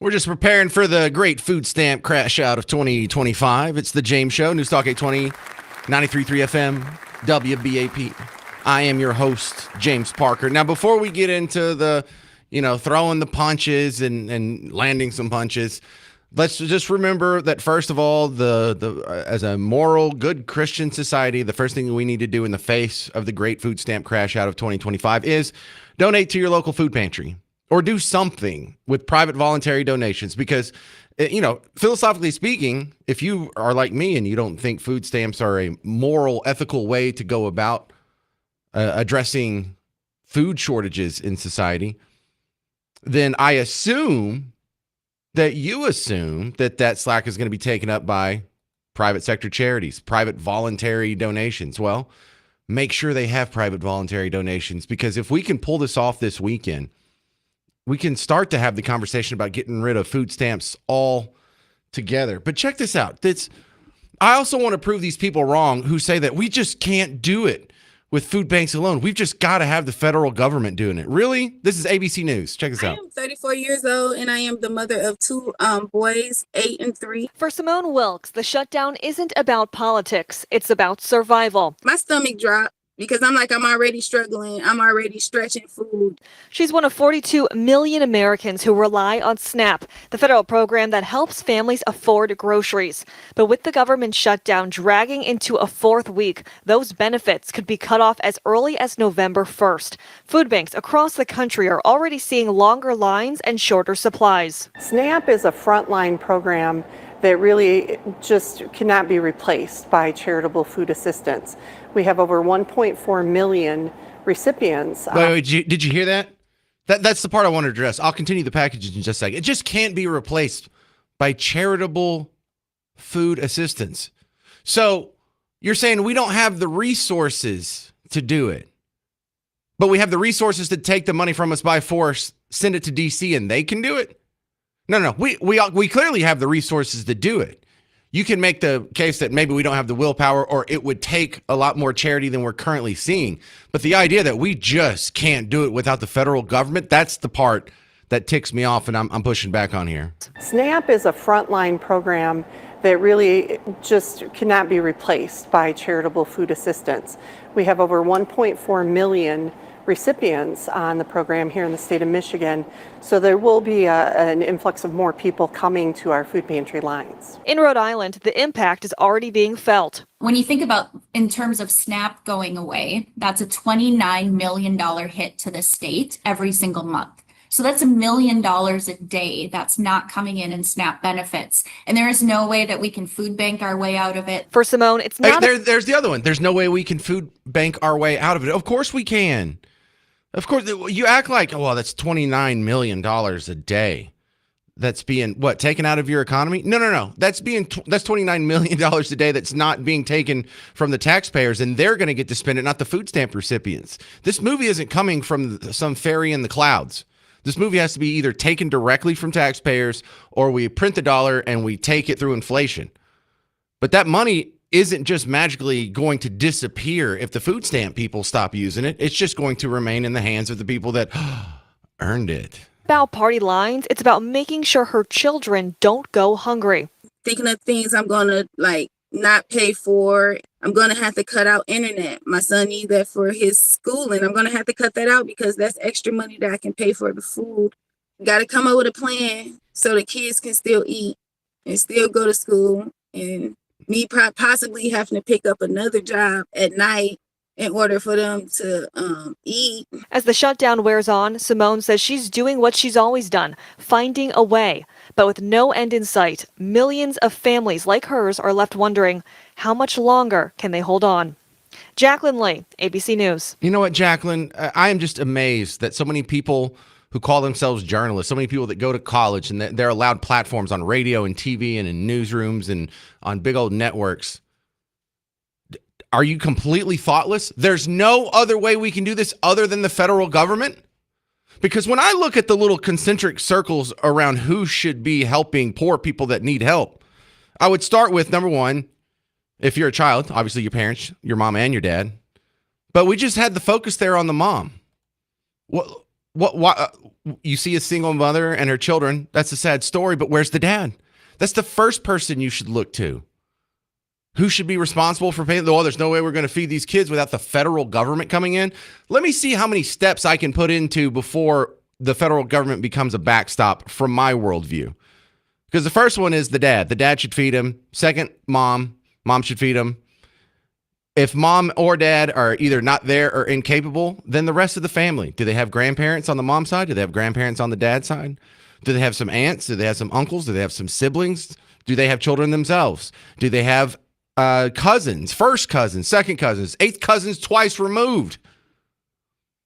We're just preparing for the great food stamp crash out of 2025. It's the James Show, News Talk 820, 93.3 FM, WBAP. I am your host, James Parker. Now, before we get into the, throwing the punches and landing some punches, let's just remember that, first of all, as a moral, good Christian society, the first thing we need to do in the face of the great food stamp crash out of 2025 is donate to your local food pantry. Or do something with private voluntary donations because, philosophically speaking, if you are like me and you don't think food stamps are a moral, ethical way to go about addressing food shortages in society, then I assume that you assume that slack is going to be taken up by private sector charities, private voluntary donations. Well, make sure they have private voluntary donations because if we can pull this off this weekend, we can start to have the conversation about getting rid of food stamps all together. But check this out. I also want to prove these people wrong who say that we just can't do it with food banks alone. We've just got to have the federal government doing it. Really? This is ABC News. Check this out. I am 34 years old, and I am the mother of two boys, 8 and 3. For Simone Wilkes, the shutdown isn't about politics. It's about survival. My stomach dropped. Because I'm already struggling. I'm already stretching food. She's one of 42 million Americans who rely on SNAP, the federal program that helps families afford groceries. But with the government shutdown dragging into a fourth week, those benefits could be cut off as early as November 1st. Food banks across the country are already seeing longer lines and shorter supplies. SNAP is a frontline program that really just cannot be replaced by charitable food assistance. We have over 1.4 million recipients. Wait, did you hear that? That's the part I want to address. I'll continue the package in just a second. It just can't be replaced by charitable food assistance. So you're saying we don't have the resources to do it, but we have the resources to take the money from us by force, send it to DC, and they can do it? No. We clearly have the resources to do it. You can make the case that maybe we don't have the willpower or it would take a lot more charity than we're currently seeing. But the idea that we just can't do it without the federal government, that's the part that ticks me off and I'm pushing back on here. SNAP is a frontline program that really just cannot be replaced by charitable food assistance. We have over 1.4 million recipients on the program here in the state of Michigan. So there will be an influx of more people coming to our food pantry lines. In Rhode Island, the impact is already being felt. When you think about in terms of SNAP going away, that's a $29 million hit to the state every single month. So that's $1 million a day that's not coming in SNAP benefits. And there is no way that we can food bank our way out of it. For Simone, it's not. There's the other one. There's no way we can food bank our way out of it. Of course we can. Of course, you act like, well, that's $29 million a day. That's being, taken out of your economy? No. That's $29 million a day that's not being taken from the taxpayers, and they're going to get to spend it, not the food stamp recipients. This movie isn't coming from some fairy in the clouds. This movie has to be either taken directly from taxpayers or we print the dollar and we take it through inflation. But that money isn't just magically going to disappear if the food stamp people stop using it. It's just going to remain in the hands of the people that earned it. About party lines, it's about making sure her children don't go hungry. Thinking of things I'm going to not pay for. I'm going to have to cut out internet. My son needs that for his schooling. I'm going to have to cut that out because that's extra money that I can pay for the food. Got to come up with a plan so the kids can still eat and still go to school, and me possibly having to pick up another job at night in order for them to eat. As the shutdown wears on, Simone says she's doing what she's always done, finding a way. But with no end in sight, millions of families like hers are left wondering, how much longer can they hold on? Jacqueline Lee, ABC News. You know what, Jacqueline? I am just amazed that so many people who call themselves journalists, so many people that go to college and they're allowed platforms on radio and TV and in newsrooms and on big old networks. Are you completely thoughtless? There's no other way we can do this other than the federal government? Because when I look at the little concentric circles around who should be helping poor people that need help, I would start with, number one, if you're a child, obviously your parents, your mom and your dad. But we just had the focus there on the mom. Well, You see a single mother and her children. That's a sad story, but where's the dad? That's the first person you should look to. Who should be responsible for paying? Oh, there's no way we're going to feed these kids without the federal government coming in. Let me see how many steps I can put into before the federal government becomes a backstop from my worldview. Because the first one is the dad. The dad should feed him. Second, mom. Mom should feed him. If mom or dad are either not there or incapable, then the rest of the family. Do they have grandparents on the mom side? Do they have grandparents on the dad side? Do they have some aunts? Do they have some uncles? Do they have some siblings? Do they have children themselves? Do they have cousins, first cousins, second cousins, eighth cousins twice removed?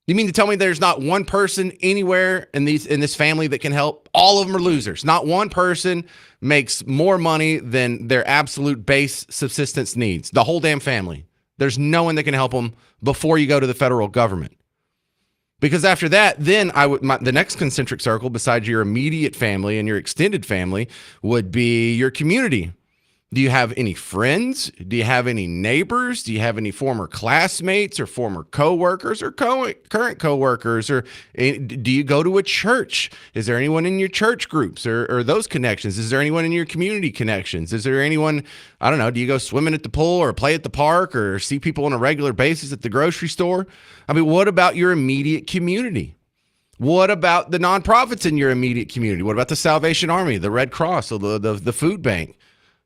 You mean to tell me there's not one person anywhere in this family that can help? All of them are losers. Not one person makes more money than their absolute base subsistence needs. The whole damn family. There's no one that can help them before you go to the federal government. Because after that, then the next concentric circle, besides your immediate family and your extended family, would be your community. Do you have any friends? Do you have any neighbors? Do you have any former classmates or former coworkers or current coworkers? Or do you go to a church? Is there anyone in your church groups or those connections? Is there anyone in your community connections? Is there anyone, I don't know, do you go swimming at the pool or play at the park or see people on a regular basis at the grocery store? I mean, what about your immediate community? What about the nonprofits in your immediate community? What about the Salvation Army, the Red Cross, or the food bank?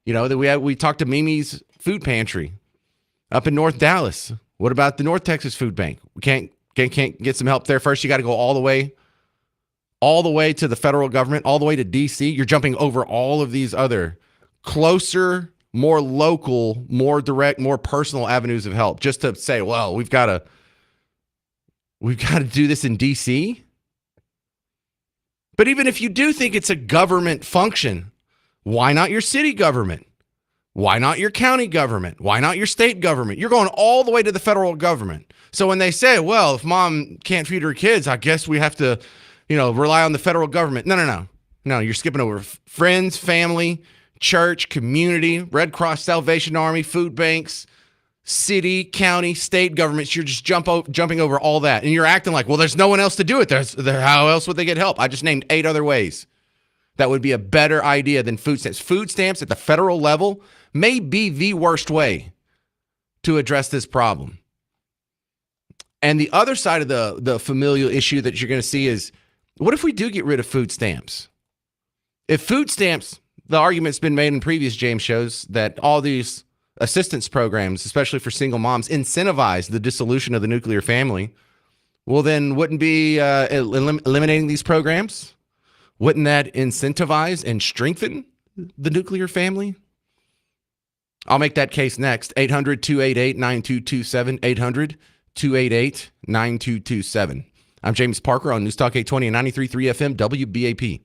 You know, that we talked to Mimi's Food Pantry up in North Dallas. What about the North Texas Food Bank? We can't get some help there. First, you got to go all the way to the federal government, all the way to DC. You're jumping over all of these other closer, more local, more direct, more personal avenues of help just to say, well, we've got to do this in DC. But even if you do think it's a government function, why not your city government? Why not your county government? Why not your state government? You're going all the way to the federal government. So when they say, well, if mom can't feed her kids, I guess we have to, rely on the federal government. No, you're skipping over friends, family, church, community, Red Cross, Salvation Army, food banks, city, county, state governments. You're just jumping over all that. And you're acting like, well, there's no one else to do it. How else would they get help? I just named 8 other ways. That would be a better idea than food stamps. Food stamps at the federal level may be the worst way to address this problem. And the other side of the familial issue that you're going to see is, what if we do get rid of food stamps? If food stamps, the argument's been made in previous James shows that all these assistance programs, especially for single moms, incentivize the dissolution of the nuclear family. Well, then wouldn't be eliminating these programs? Wouldn't that incentivize and strengthen the nuclear family? I'll make that case next. 800-288-9227. 800-288-9227. I'm James Parker on News Talk 820 and 93.3 FM WBAP.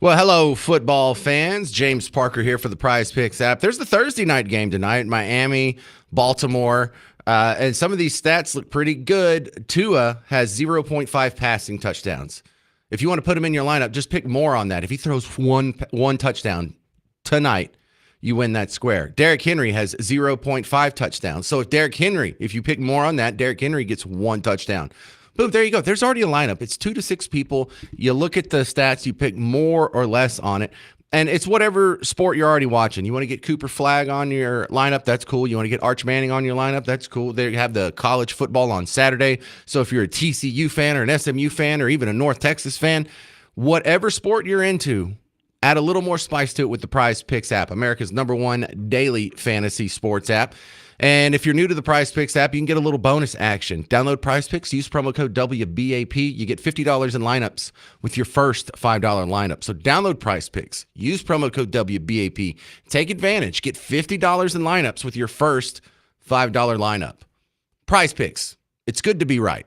Well, hello, football fans. James Parker here for the Prize Picks app. There's the Thursday night game tonight, Miami, Baltimore, and some of these stats look pretty good. Tua has 0.5 passing touchdowns. If you want to put him in your lineup, just pick more on that. If he throws one touchdown tonight, you win that square. Derrick Henry has 0.5 touchdowns. So if you pick more on that, Derrick Henry gets 1 touchdown. Boom, there you go. There's already a lineup. It's 2 to 6 people. You look at the stats, you pick more or less on it. And it's whatever sport you're already watching. You want to get Cooper Flagg on your lineup, that's cool. You want to get Arch Manning on your lineup, that's cool. They have the college football on Saturday. So if you're a TCU fan or an SMU fan or even a North Texas fan, whatever sport you're into, add a little more spice to it with the Prize Picks app, America's #1 daily fantasy sports app. And if you're new to the Prize Picks app, you can get a little bonus action. Download Prize Picks, use promo code WBAP. You get $50 in lineups with your first $5 lineup. So download Prize Picks, use promo code WBAP. Take advantage. Get $50 in lineups with your first $5 lineup. Prize Picks. It's good to be right.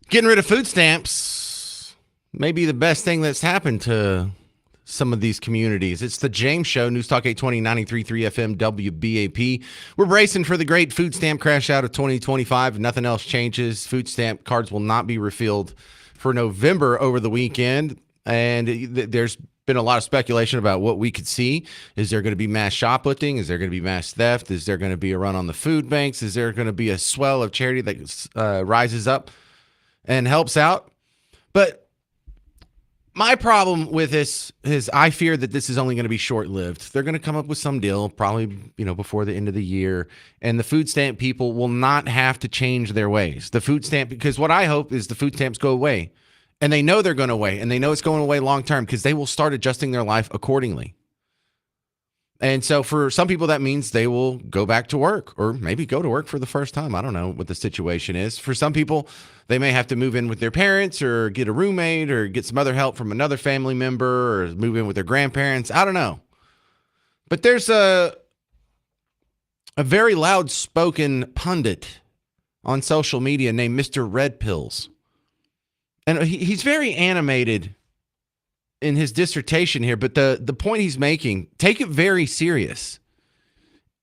Getting rid of food stamps may be the best thing that's happened to some of these communities. It's the James Show, News Talk 820, 93.3 FM, WBAP. We're bracing for the great food stamp crash out of 2025. If nothing else changes, food stamp cards will not be refilled for November over the weekend. And there's been a lot of speculation about what we could see. Is there going to be mass shoplifting? Is there going to be mass theft? Is there going to be a run on the food banks? Is there going to be a swell of charity that rises up and helps out? But my problem with this is I fear that this is only going to be short-lived. They're going to come up with some deal probably, before the end of the year, and the food stamp people will not have to change their ways. The food stamp, because what I hope is the food stamps go away, and they know they're going away, and they know it's going away long-term because they will start adjusting their life accordingly. And so for some people, that means they will go back to work or maybe go to work for the first time. I don't know what the situation is. For some people, they may have to move in with their parents or get a roommate or get some other help from another family member or move in with their grandparents. I don't know. But there's a very loud-spoken pundit on social media named Mr. Red Pills. And he's very animated in his dissertation here, but the point he's making, take it very serious.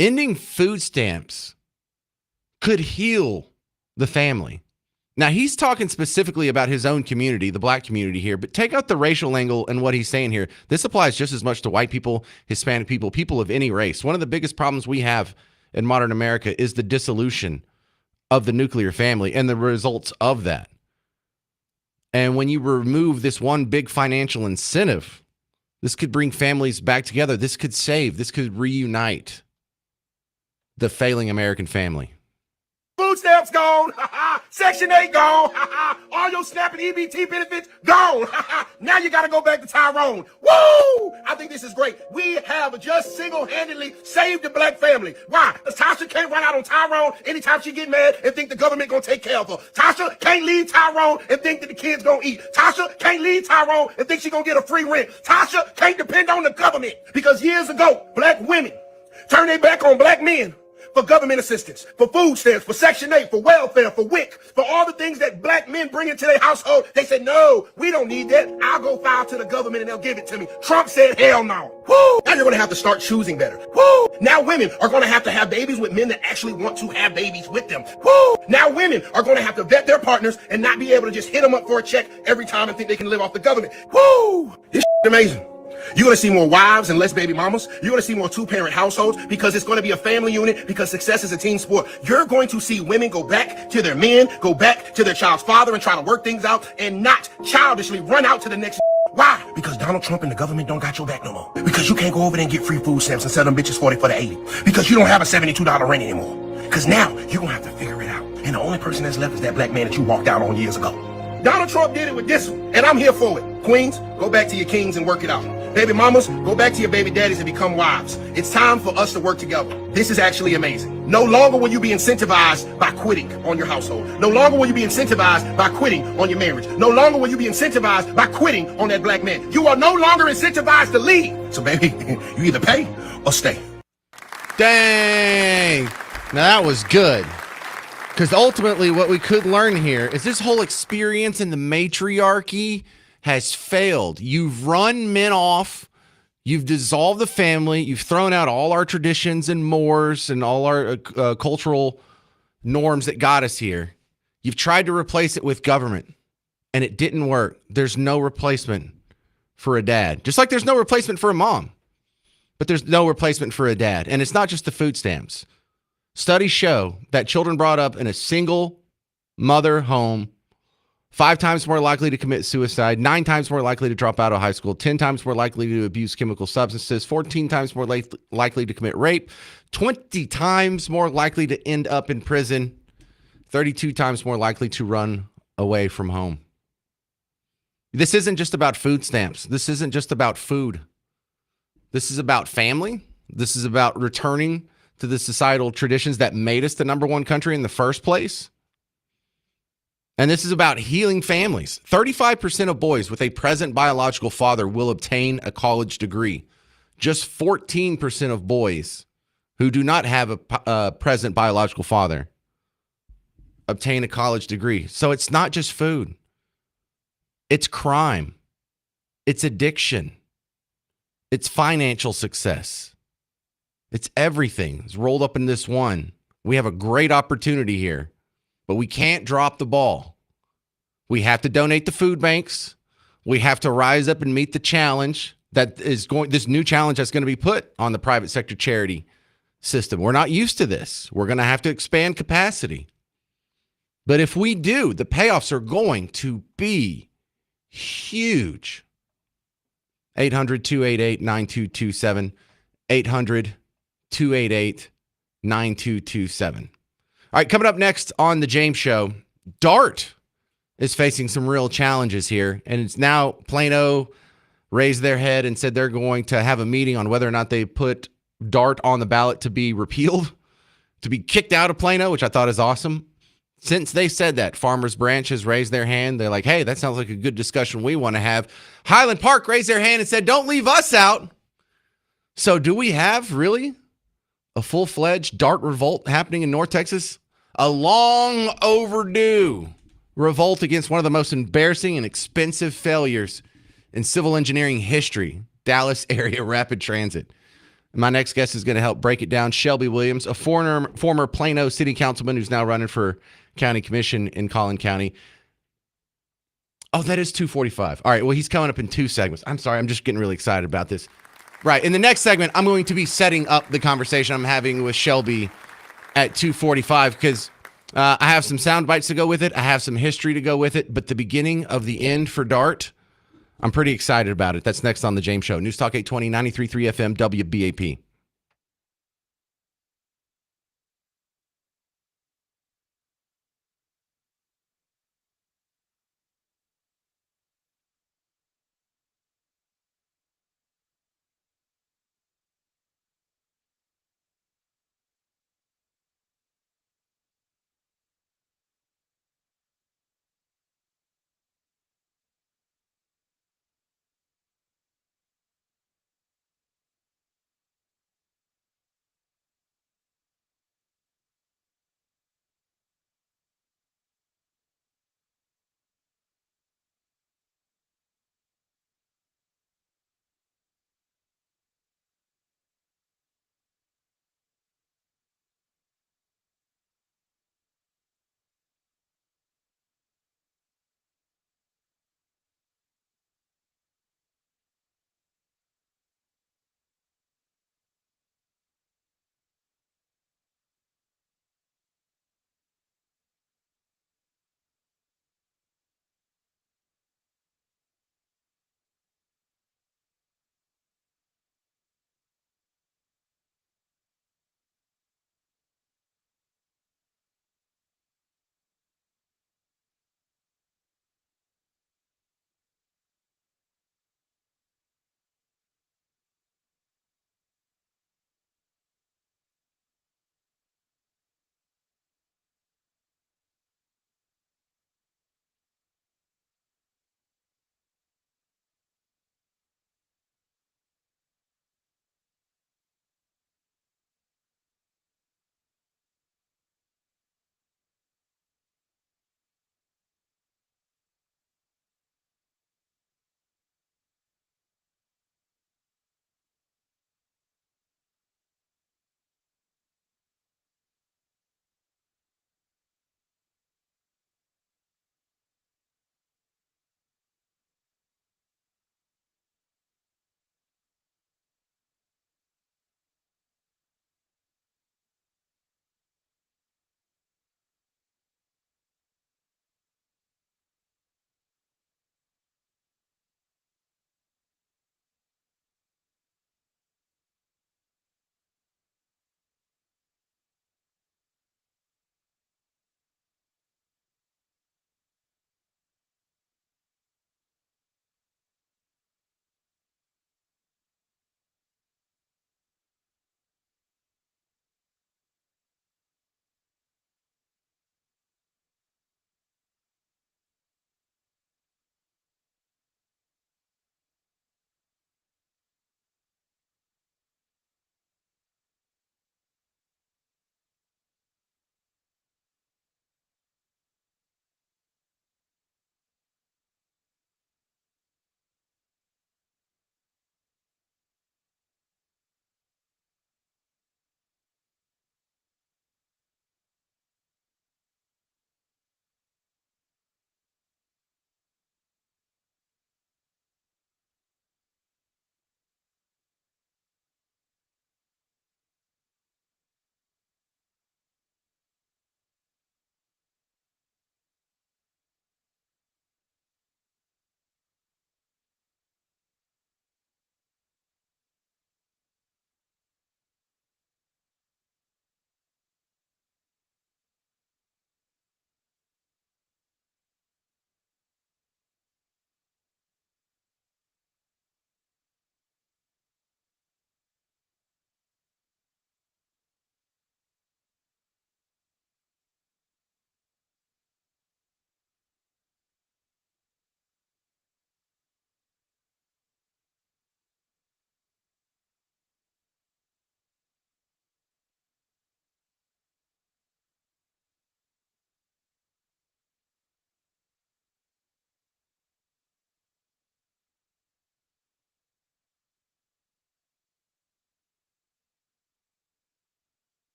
Ending food stamps could heal the family. Now, he's talking specifically about his own community, the black community here, but take out the racial angle and what he's saying here. This applies just as much to white people, Hispanic people, people of any race. One of the biggest problems we have in modern America is the dissolution of the nuclear family and the results of that. And when you remove this one big financial incentive, this could bring families back together. This could save, this could reunite the failing American family. Food stamps gone. Section 8 gone. All your SNAP and EBT benefits gone. Now you got to go back to Tyrone. Woo! I think this is great. We have just single-handedly saved the black family. Why? Because Tasha can't run out on Tyrone anytime she get mad and think the government going to take care of her. Tasha can't leave Tyrone and think that the kids going to eat. Tasha can't leave Tyrone and think she going to get a free rent. Tasha can't depend on the government because years ago, black women turned their back on black men for government assistance, for food stamps, for Section 8, for welfare, for WIC, for all the things that black men bring into their household. They said, no, we don't need that. I'll go file to the government and they'll give it to me. Trump said, hell no. Woo! Now you're going to have to start choosing better. Woo! Now women are going to have babies with men that actually want to have babies with them. Woo! Now women are going to have to vet their partners and not be able to just hit them up for a check every time and think they can live off the government. Woo! This is amazing. You're going to see more wives and less baby mamas. You're going to see more two-parent households because it's going to be a family unit because success is a team sport. You're going to see women go back to their men, go back to their child's father and try to work things out and not childishly run out to the next. Why? Because Donald Trump and the government don't got your back no more. Because you can't go over there and get free food stamps and sell them bitches 40 for the 80. Because you don't have a $72 rent anymore. Because now you're going to have to figure it out. And the only person that's left is that black man that you walked out on years ago. Donald Trump did it with this one, and I'm here for it. Queens, go back to your kings and work it out. Baby mamas, go back to your baby daddies and become wives. It's time for us to work together. This is actually amazing. No longer will you be incentivized by quitting on your household. No longer will you be incentivized by quitting on your marriage. No longer will you be incentivized by quitting on that black man. You are no longer incentivized to leave. So baby, you either pay or stay. Dang. Now that was good. Because ultimately what we could learn here is this whole experience in the matriarchy has failed. You've run men off. You've dissolved the family. You've thrown out all our traditions and mores and all our cultural norms that got us here. You've tried to replace it with government, and it didn't work. There's no replacement for a dad. Just like there's no replacement for a mom, but there's no replacement for a dad. And it's not just the food stamps. Studies show that children brought up in a single mother home 5 times more likely to commit suicide, 9 times more likely to drop out of high school, 10 times more likely to abuse chemical substances, 14 times more likely to commit rape, 20 times more likely to end up in prison, 32 times more likely to run away from home. This isn't just about food stamps. This isn't just about food. This is about family. This is about returning to the societal traditions that made us the #1 country in the first place. And this is about healing families. 35% of boys with a present biological father will obtain a college degree. Just 14% of boys who do not have a present biological father obtain a college degree. So it's not just food, it's crime, it's addiction, it's financial success, it's everything. It's rolled up in this one. We have a great opportunity here, but we can't drop the ball. We have to donate to food banks. We have to rise up and meet the challenge this new challenge that's going to be put on the private sector charity system. We're not used to this. We're going to have to expand capacity. But if we do, the payoffs are going to be huge. 800-288-9227. 800-288-9227. All right, coming up next on the James Show, DART is facing some real challenges here. And it's now Plano raised their head and said they're going to have a meeting on whether or not they put DART on the ballot to be repealed, to be kicked out of Plano, which I thought is awesome. Since they said that, Farmers Branch has raised their hand. They're like, hey, that sounds like a good discussion we want to have. Highland Park raised their hand and said, don't leave us out. So do we have really a full-fledged DART revolt happening in North Texas? A long overdue revolt against one of the most embarrassing and expensive failures in civil engineering history, Dallas area rapid transit. And my next guest is going to help break it down. Shelby Williams, a former Plano city councilman who's now running for county commission in Collin County. Oh, that is 2:45. All right, well, he's coming up in 2 segments. I'm sorry, I'm just getting really excited about this. Right, in the next segment, I'm going to be setting up the conversation I'm having with Shelby at 2:45 because I have some sound bites to go with it. I have some history to go with it. But the beginning of the end for DART, I'm pretty excited about it. That's next on The James Show. News Talk 820, 93.3 FM, WBAP.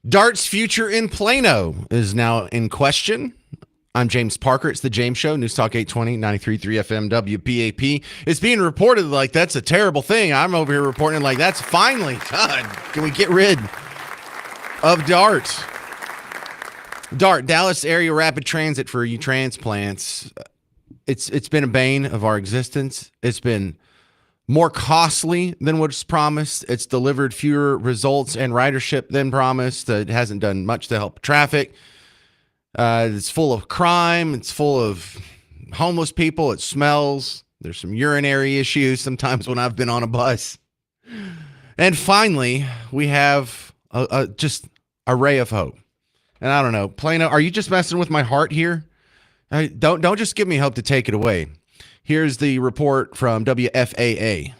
Dart's future in Plano is now in question. I'm James Parker. It's the James Show, News Talk 820, 93.3 FM, WBAP. It's being reported like that's a terrible thing. I'm over here reporting like that's finally done. Can we get rid of Dart? Dart, Dallas Area Rapid Transit for you transplants. It's been a bane of our existence. It's been more costly than what's promised. It's delivered fewer results and ridership than promised. It hasn't done much to help traffic. It's full of crime. It's full of homeless people. It smells. There's some urinary issues sometimes when I've been on a bus. And finally, we have a just a ray of hope. And I don't know, Plano, are you just messing with my heart here? Don't just give me hope to take it away. Here's the report from WFAA.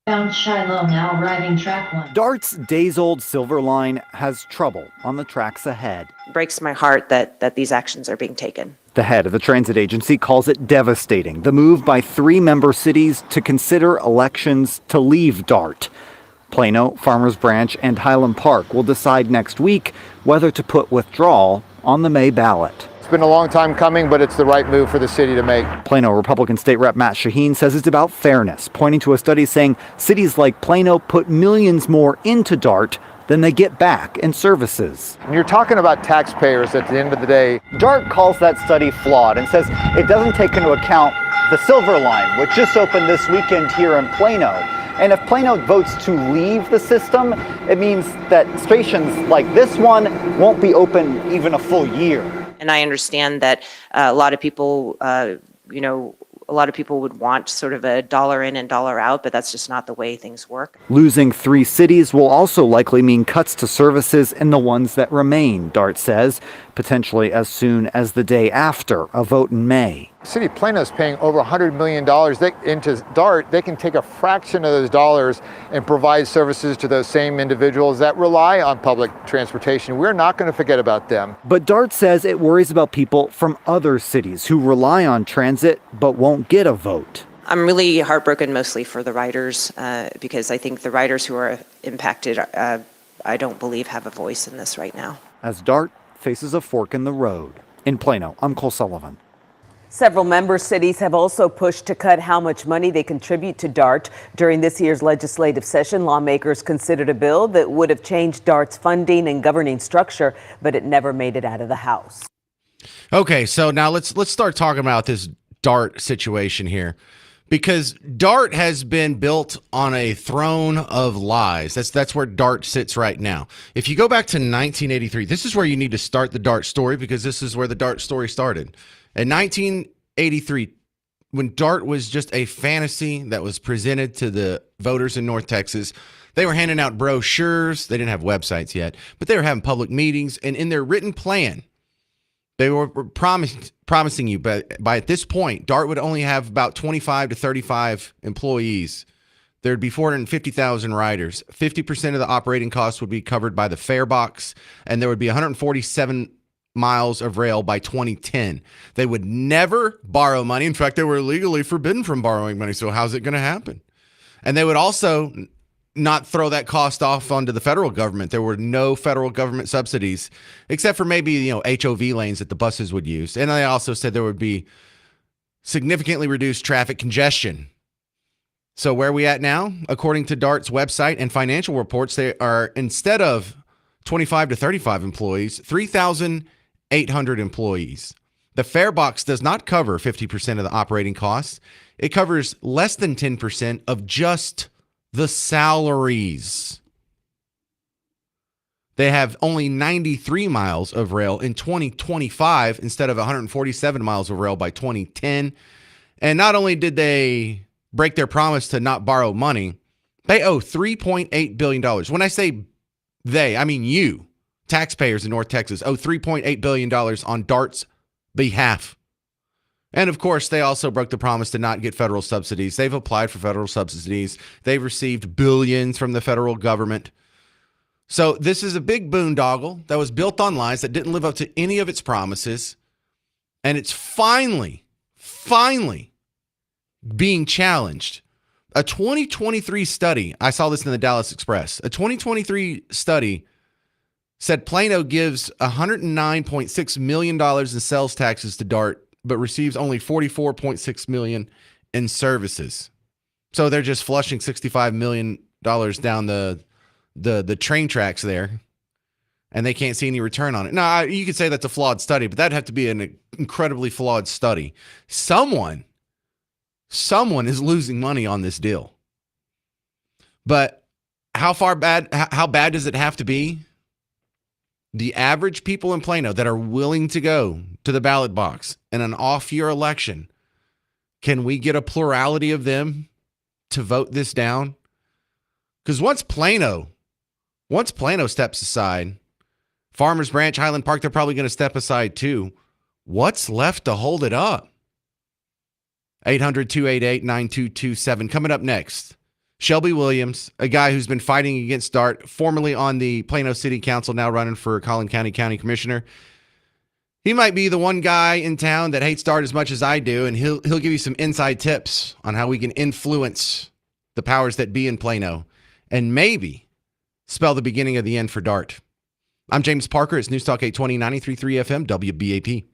Bound Shiloh now arriving track 1. Dart's days-old Silver Line has trouble on the tracks ahead. Breaks my heart that these actions are being taken. The head of the transit agency calls it devastating, the move by 3 member cities to consider elections to leave Dart. Plano, Farmers Branch, and Highland Park will decide next week whether to put withdrawal on the May ballot. It's been a long time coming, but it's the right move for the city to make. Plano Republican State Rep Matt Shaheen says it's about fairness, pointing to a study saying cities like Plano put millions more into Dart than they get back in services. And you're talking about taxpayers at the end of the day. Dart calls that study flawed and says it doesn't take into account the Silver Line, which just opened this weekend here in Plano. And if Plano votes to leave the system, it means that stations like this one won't be open even a full year. And I understand that a lot of people, a lot of people would want sort of a dollar in and dollar out, but that's just not the way things work. Losing 3 cities will also likely mean cuts to services in the ones that remain, Dart says, potentially as soon as the day after a vote in May. City of Plano is paying over $100 million into Dart. They can take a fraction of those dollars and provide services to those same individuals that rely on public transportation. We're not going to forget about them. But Dart says it worries about people from other cities who rely on transit but won't get a vote. I'm really heartbroken mostly for the riders because I think the riders who are impacted, I don't believe have a voice in this right now. As Dart faces a fork in the road. In Plano, I'm Cole Sullivan. Several member cities have also pushed to cut how much money they contribute to DART. During this year's legislative session, lawmakers considered a bill that would have changed DART's funding and governing structure, but it never made it out of the House. Okay, so now let's start talking about this Dart situation here, because Dart has been built on a throne of lies. That's where Dart sits right now. If you go back to 1983, this is where you need to start the Dart story, because this is where the Dart story started. In 1983, when Dart was just a fantasy that was presented to the voters in North Texas, they were handing out brochures. They didn't have websites yet, but they were having public meetings. And in their written plan, they were promising you, but by at this point, Dart would only have about 25 to 35 employees. There'd be 450,000 riders. 50% of the operating costs would be covered by the fare box, and there would be 147 miles of rail by 2010. They would never borrow money. In fact, they were legally forbidden from borrowing money. So how's it going to happen? And they would also not throw that cost off onto the federal government. There were no federal government subsidies, except for maybe, HOV lanes that the buses would use. And they also said there would be significantly reduced traffic congestion. So where are we at now? According to DART's website and financial reports, they are, instead of 25 to 35 employees, 3,800 employees. The fare box does not cover 50% of the operating costs. It covers less than 10% of just the salaries. They have only 93 miles of rail in 2025 instead of 147 miles of rail by 2010. And not only did they break their promise to not borrow money, they owe $3.8 billion. When I say they, I mean you, taxpayers in North Texas, owe $3.8 billion on DART's behalf. And of course, they also broke the promise to not get federal subsidies. They've applied for federal subsidies. They've received billions from the federal government. So this is a big boondoggle that was built on lies, that didn't live up to any of its promises. And it's finally being challenged. A 2023 study, I saw this in the Dallas Express, a 2023 study said Plano gives $109.6 million in sales taxes to DART, but receives only $44.6 million in services. So they're just flushing $65 million down the train tracks there, and they can't see any return on it. Now, you could say that's a flawed study, but that'd have to be an incredibly flawed study. Someone is losing money on this deal. But how bad does it have to be? The average people in Plano that are willing to go to the ballot box in an off-year election, can we get a plurality of them to vote this down? Because once Plano steps aside, Farmers Branch, Highland Park, they're probably going to step aside too. What's left to hold it up? 800-288-9227. Coming up next, Shelby Williams, a guy who's been fighting against DART, formerly on the Plano City Council, now running for Collin County Commissioner. He might be the one guy in town that hates DART as much as I do, and he'll give you some inside tips on how we can influence the powers that be in Plano and maybe spell the beginning of the end for DART. I'm James Parker. It's News Talk 820, 93.3 FM, WBAP.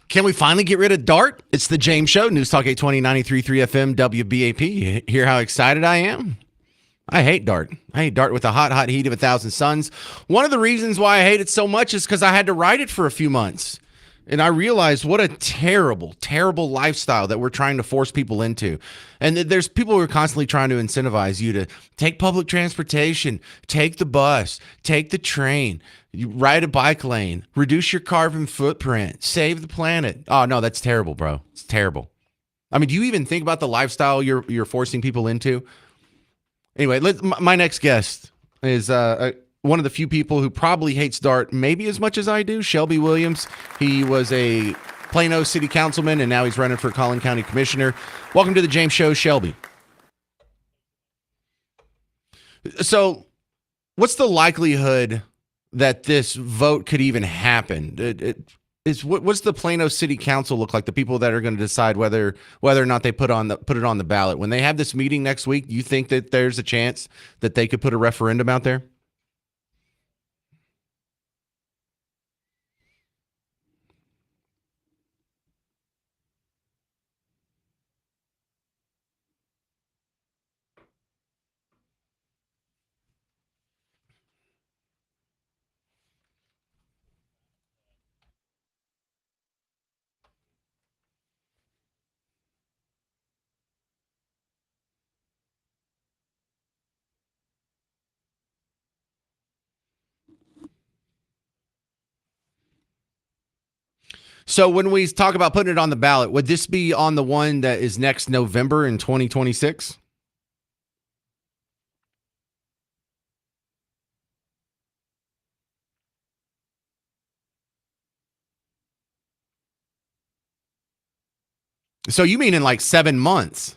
Can we finally get rid of DART? It's the James Show, News Talk 820, 93.3 FM, WBAP. You hear how excited I am? I hate DART. I hate DART with the hot, hot heat of 1,000 suns. One of the reasons why I hate it so much is because I had to write it for a few months. And I realized what a terrible, terrible lifestyle that we're trying to force people into. And there's people who are constantly trying to incentivize you to take public transportation, take the bus, take the train, you ride a bike lane, reduce your carbon footprint, save the planet. Oh, no, that's terrible, bro. It's terrible. I mean, do you even think about the lifestyle you're forcing people into? Anyway, my next guest is one of the few people who probably hates DART maybe as much as I do, Shelby Williams. He was a Plano city councilman, and now he's running for Collin County commissioner. Welcome to the James Show, Shelby. So what's the likelihood that this vote could even happen? What's the Plano City Council look like? The people that are going to decide whether or not they put it on the ballot when they have this meeting next week. You think that there's a chance that they could put a referendum out there? So when we talk about putting it on the ballot, would this be on the one that is next November in 2026? So you mean in like 7 months?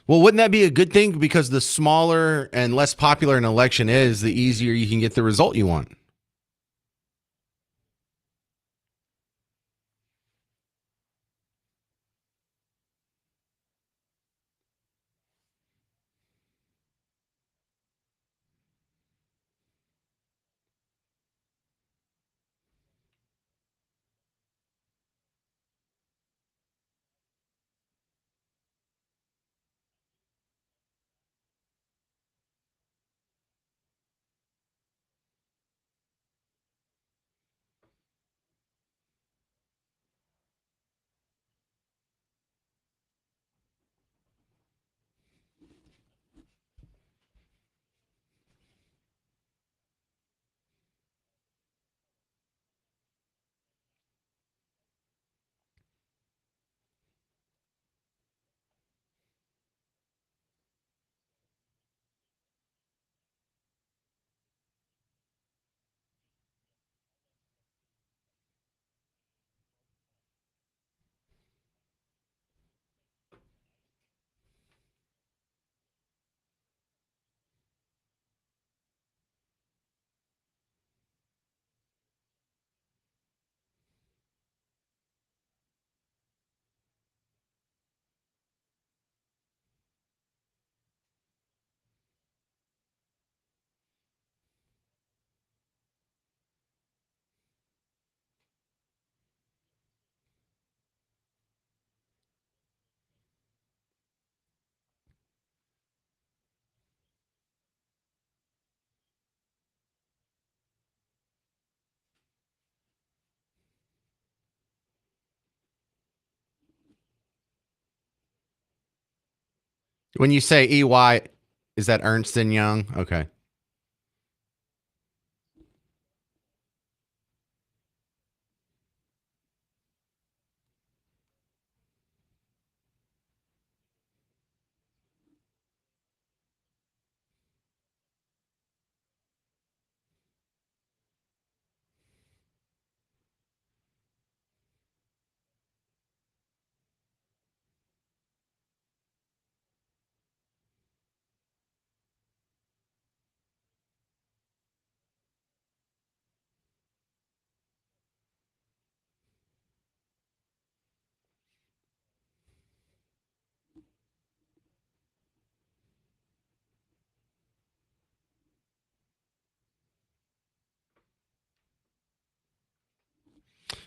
Well, wouldn't that be a good thing? Because the smaller and less popular an election is, the easier you can get the result you want. When you say EY, is that Ernst and Young? Okay.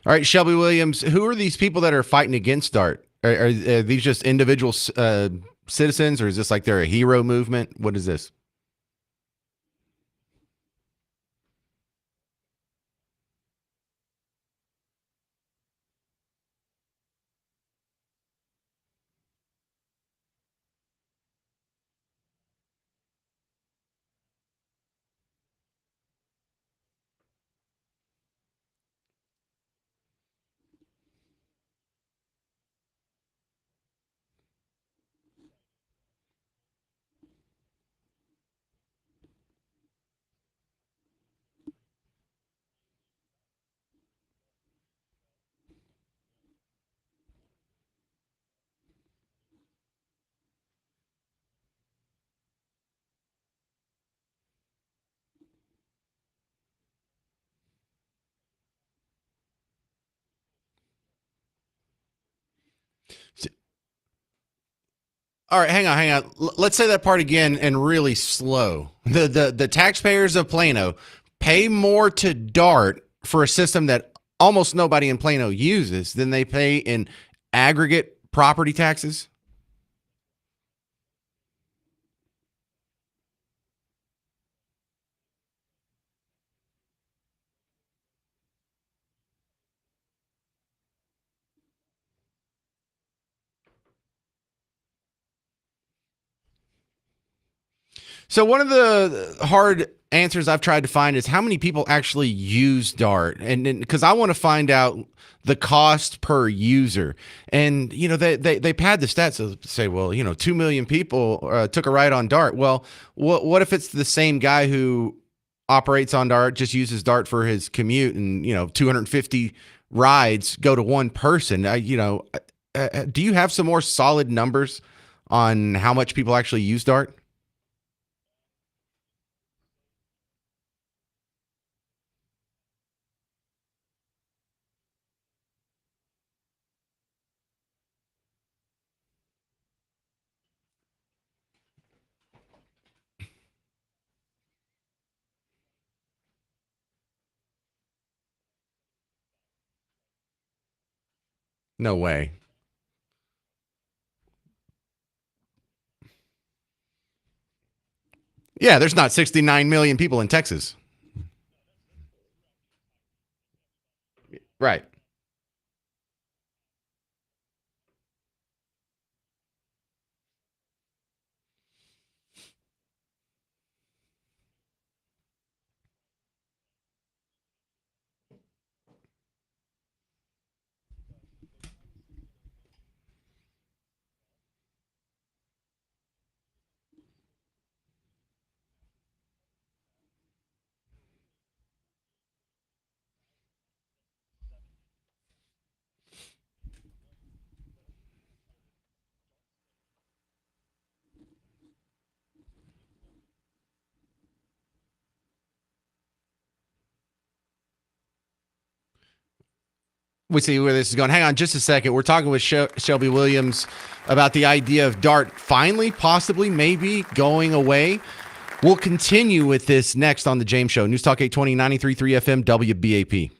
All right, Shelby Williams, who are these people that are fighting against DART? Are these just individual citizens, or is this like they're a hero movement? What is this? All right, hang on. Let's say that part again and really slow. The taxpayers of Plano pay more to DART for a system that almost nobody in Plano uses than they pay in aggregate property taxes. So one of the hard answers I've tried to find is how many people actually use Dart, and because I want to find out the cost per user. And they pad the stats to say, well, 2 million people took a ride on Dart. Well, what if it's the same guy who operates on Dart, just uses Dart for his commute, and 250 rides go to one person? Do you have some more solid numbers on how much people actually use Dart? No way. Yeah, there's not 69 million people in Texas. Right. We see where this is going. Hang on just a second. We're talking with Shelby Williams about the idea of DART finally, possibly, maybe going away. We'll continue with this next on The James Show. News Talk 820, 93.3 FM, WBAP.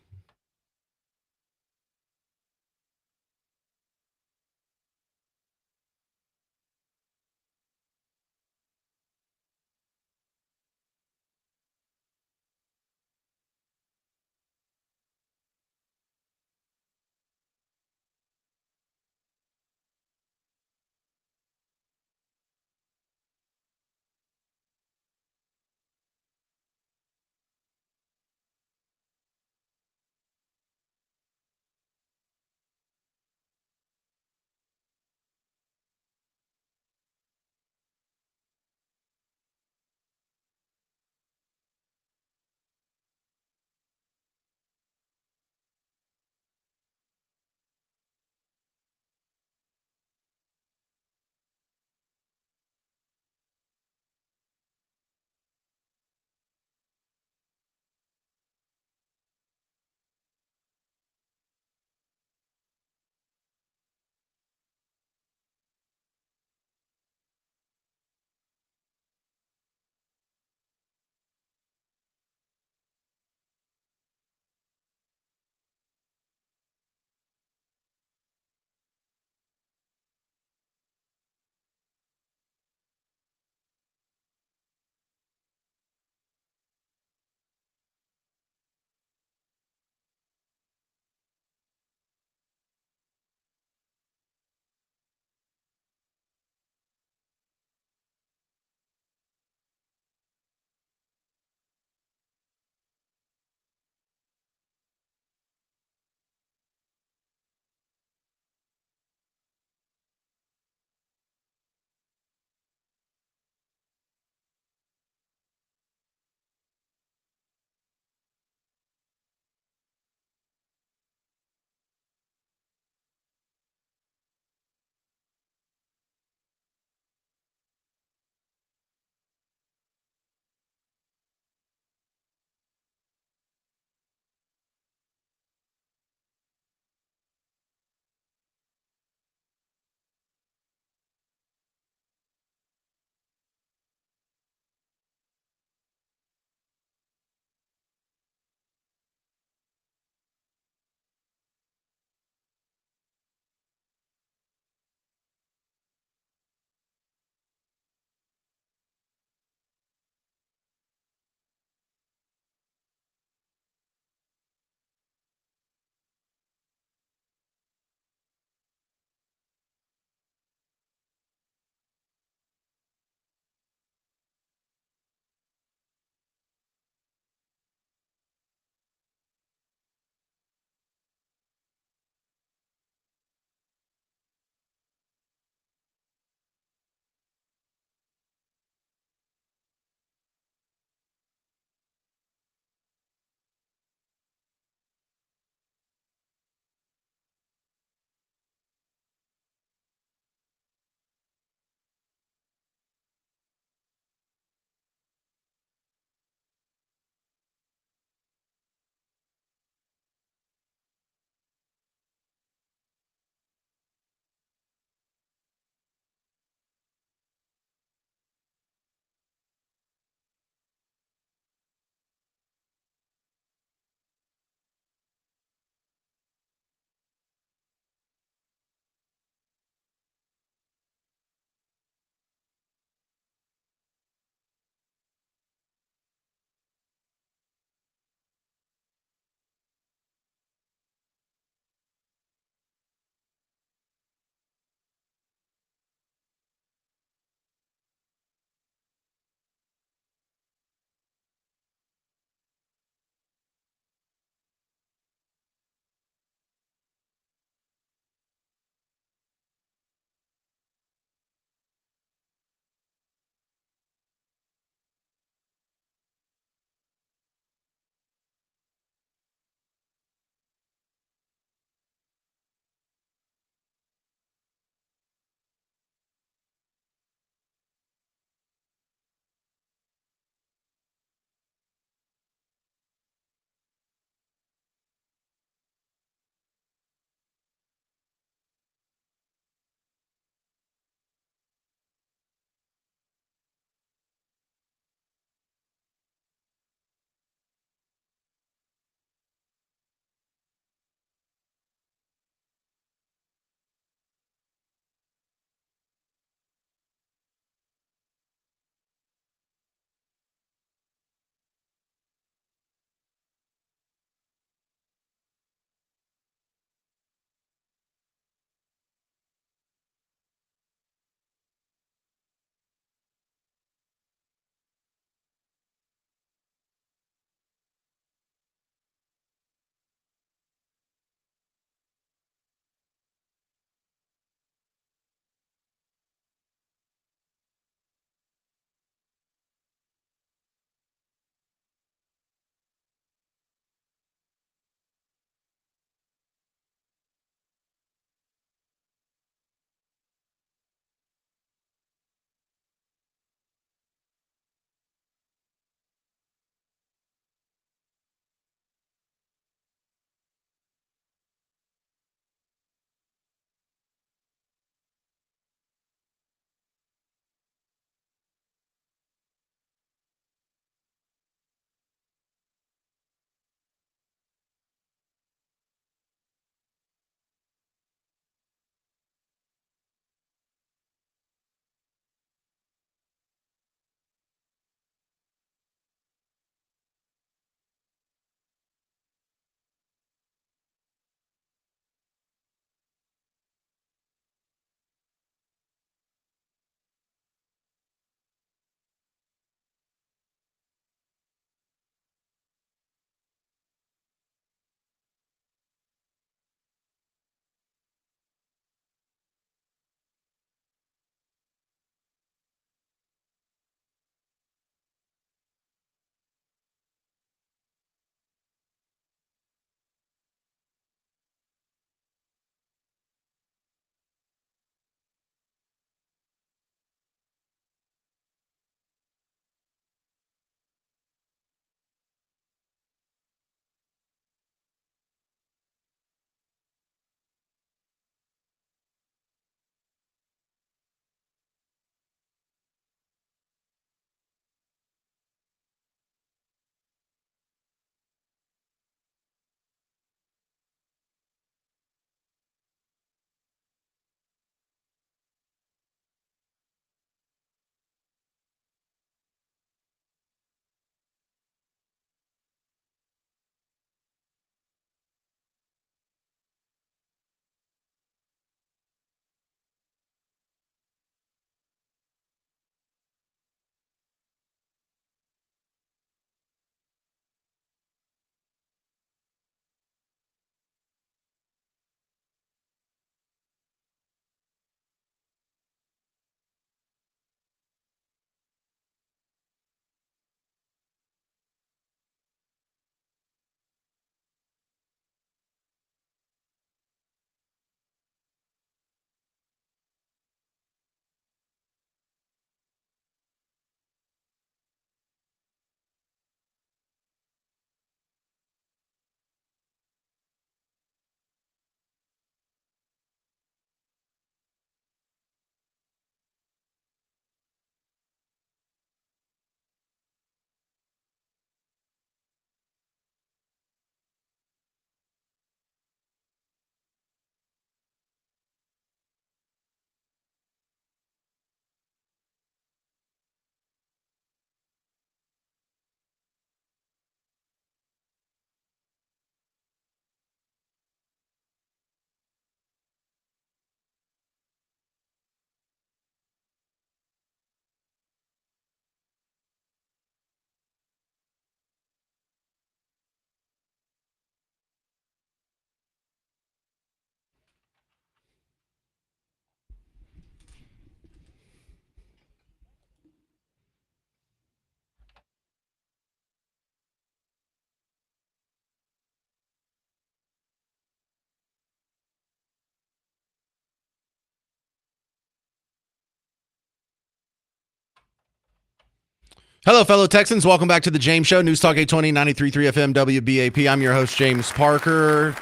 Hello, fellow Texans. Welcome back to the James Show. News Talk 820, 93.3 FM, WBAP. I'm your host, James Parker.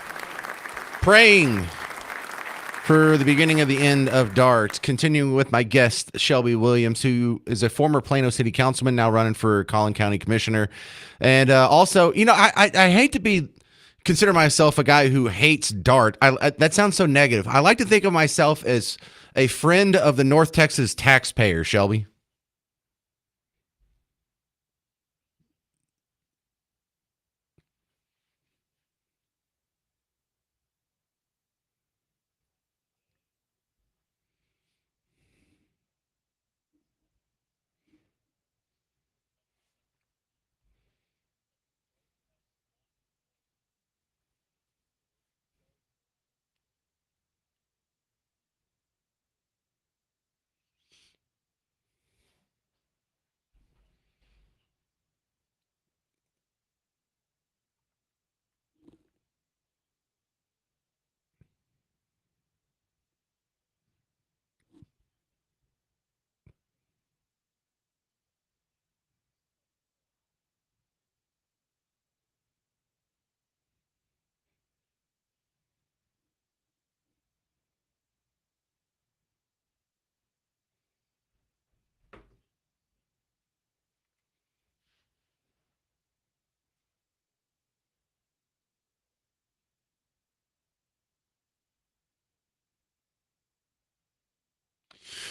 Praying for the beginning of the end of DART. Continuing with my guest, Shelby Williams, who is a former Plano City Councilman, now running for Collin County Commissioner. And also, I hate to consider myself a guy who hates DART. That sounds so negative. I like to think of myself as a friend of the North Texas taxpayer, Shelby.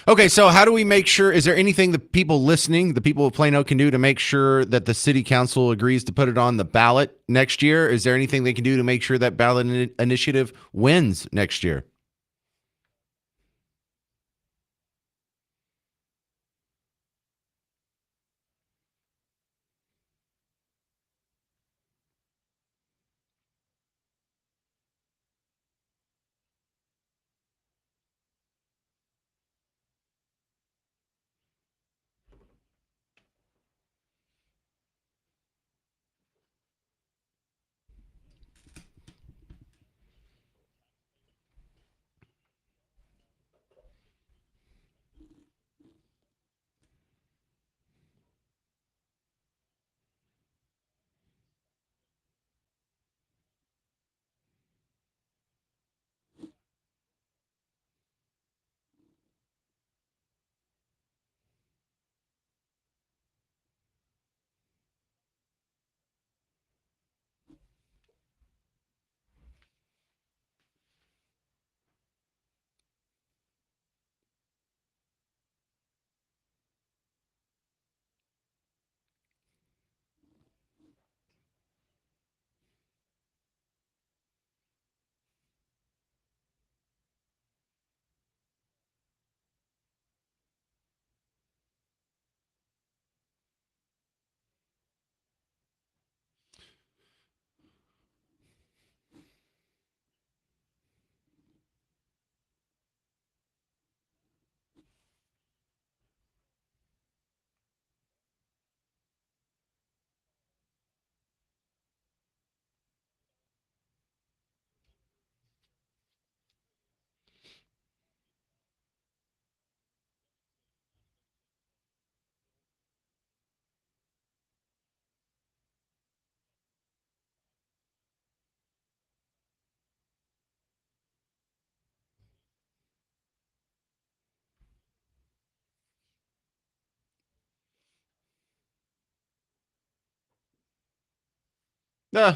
Okay, so how do we make sure? Is there anything the people listening, the people of Plano, can do to make sure that the city council agrees to put it on the ballot next year? Is there anything they can do to make sure that ballot initiative wins next year? Uh,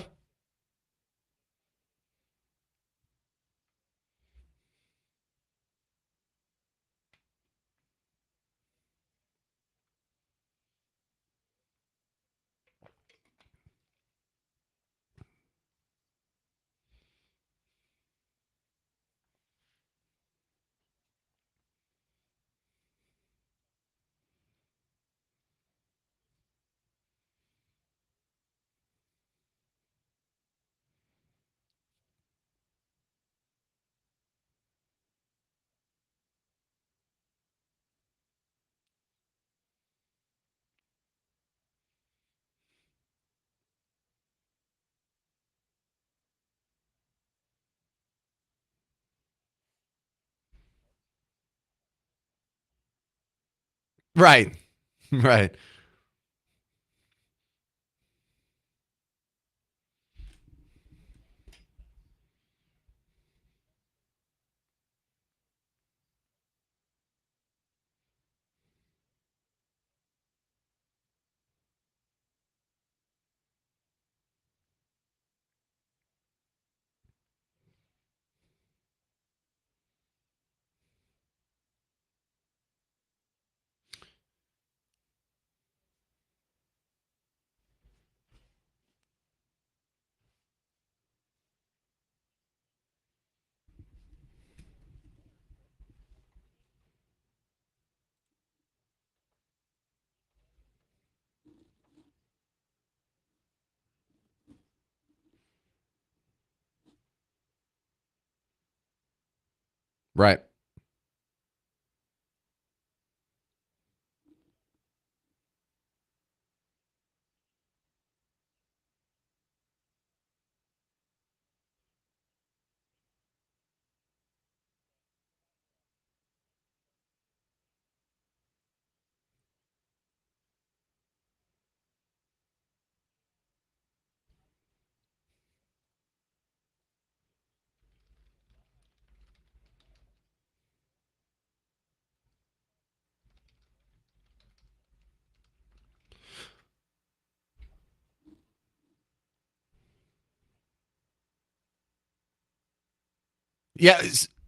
right, right. Right. Yeah.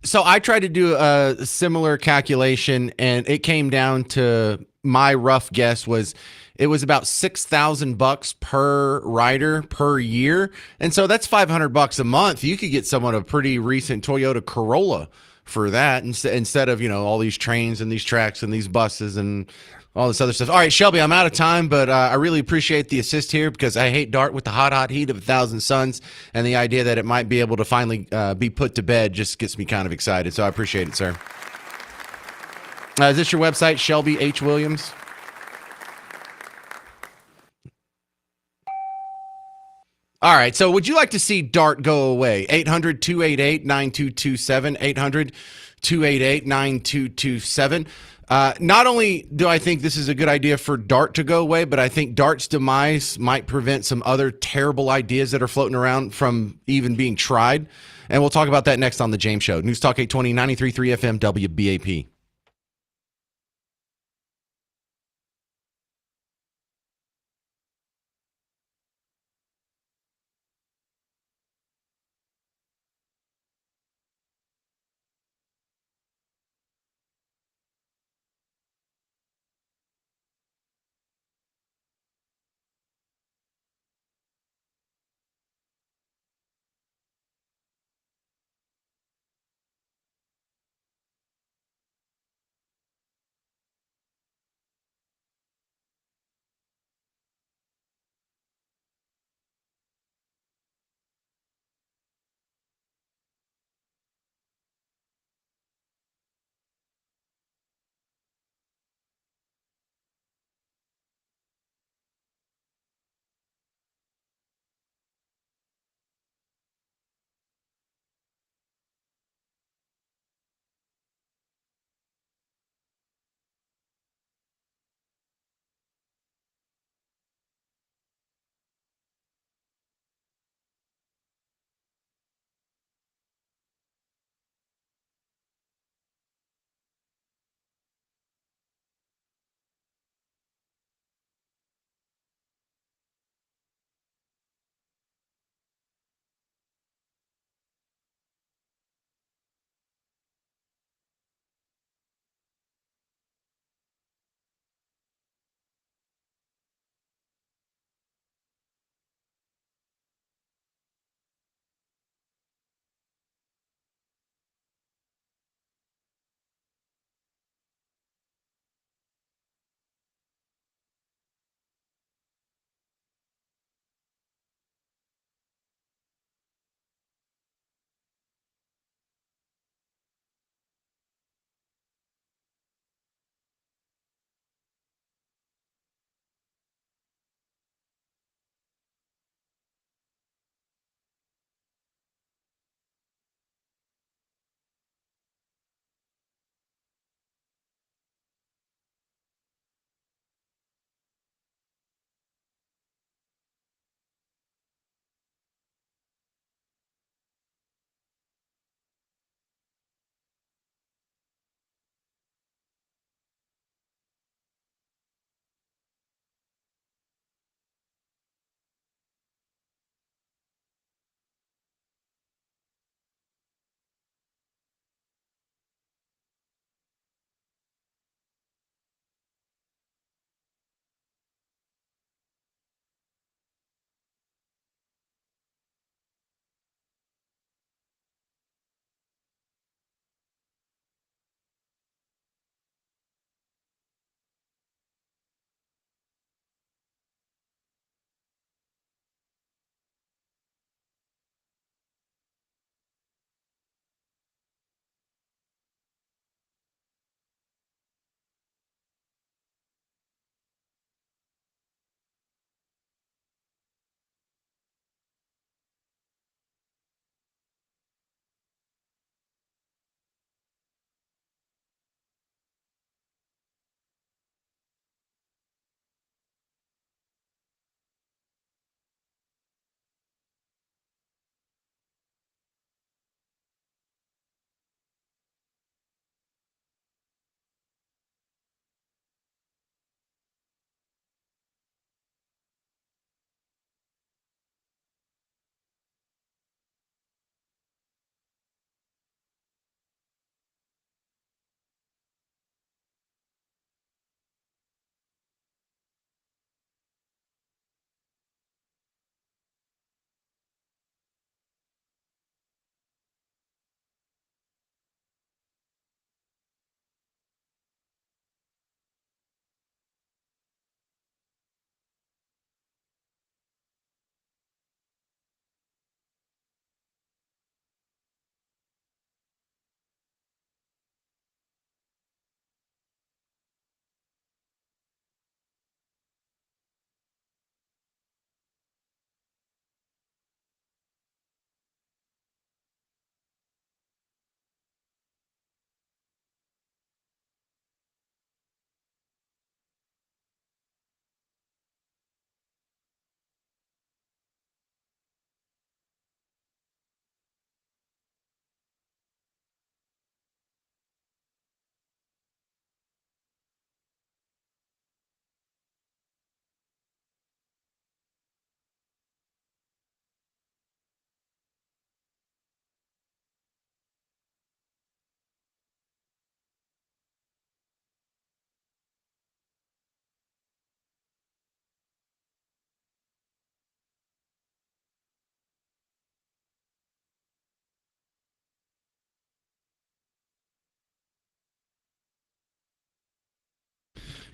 So I tried to do a similar calculation, and it came down to my rough guess was it was about $6,000 per rider per year, and so that's $500 a month. You could get someone a pretty recent Toyota Corolla for that instead of all these trains and these tracks and these buses and all this other stuff. All right, Shelby, I'm out of time, but I really appreciate the assist here because I hate Dart with the hot heat of 1,000 suns, and the idea that it might be able to finally be put to bed just gets me kind of excited. So I appreciate it, sir. Is this your website, Shelby H. Williams? All right. So would you like to see Dart go away? 800 288 9227. 800 288 9227. Not only do I think this is a good idea for Dart to go away, but I think Dart's demise might prevent some other terrible ideas that are floating around from even being tried. And we'll talk about that next on The James Show. News Talk 820, 93.3 FM, WBAP.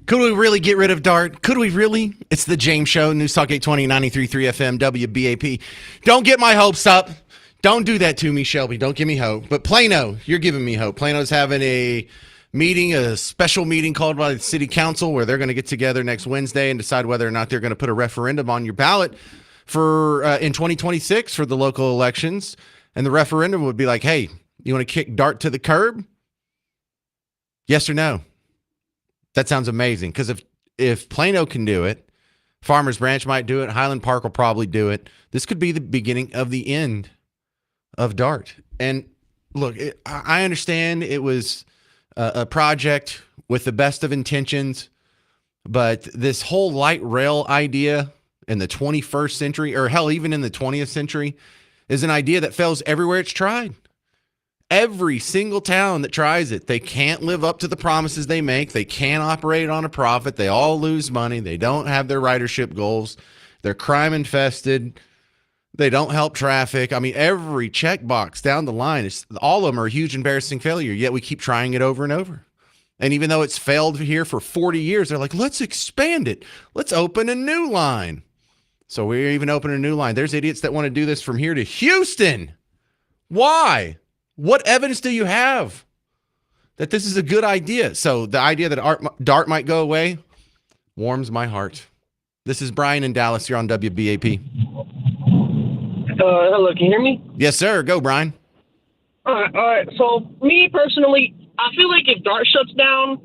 Could we really get rid of DART? Could we really? It's the James Show, News Talk 820, 93.3 FM, WBAP. Don't get my hopes up. Don't do that to me, Shelby. Don't give me hope. But Plano, you're giving me hope. Plano's having a meeting, a special meeting called by the city council where they're going to get together next Wednesday and decide whether or not they're going to put a referendum on your ballot for in 2026 for the local elections. And the referendum would be like, hey, you want to kick DART to the curb? Yes or no? That sounds amazing, because if Plano can do it, Farmers Branch might do it, Highland Park will probably do it. This could be the beginning of the end of DART. And look, I understand it was a project with the best of intentions, but this whole light rail idea in the 21st century, or hell, even in the 20th century, is an idea that fails everywhere it's tried. Every single town that tries it, they can't live up to the promises they make. They can't operate on a profit. They all lose money. They don't have their ridership goals. They're crime infested. They don't help traffic. I mean, every checkbox down the line, all of them are a huge embarrassing failure, yet we keep trying it over and over. And even though it's failed here for 40 years, they're like, let's expand it. Let's open a new line. So we're even opening a new line. There's idiots that want to do this from here to Houston. Why? What evidence do you have that this is a good idea? So the idea that DART might go away warms my heart. This is Brian in Dallas. You're on WBAP. Hello, can you hear me? Yes, sir. Go, Brian. All right. So me personally, I feel like if DART shuts down,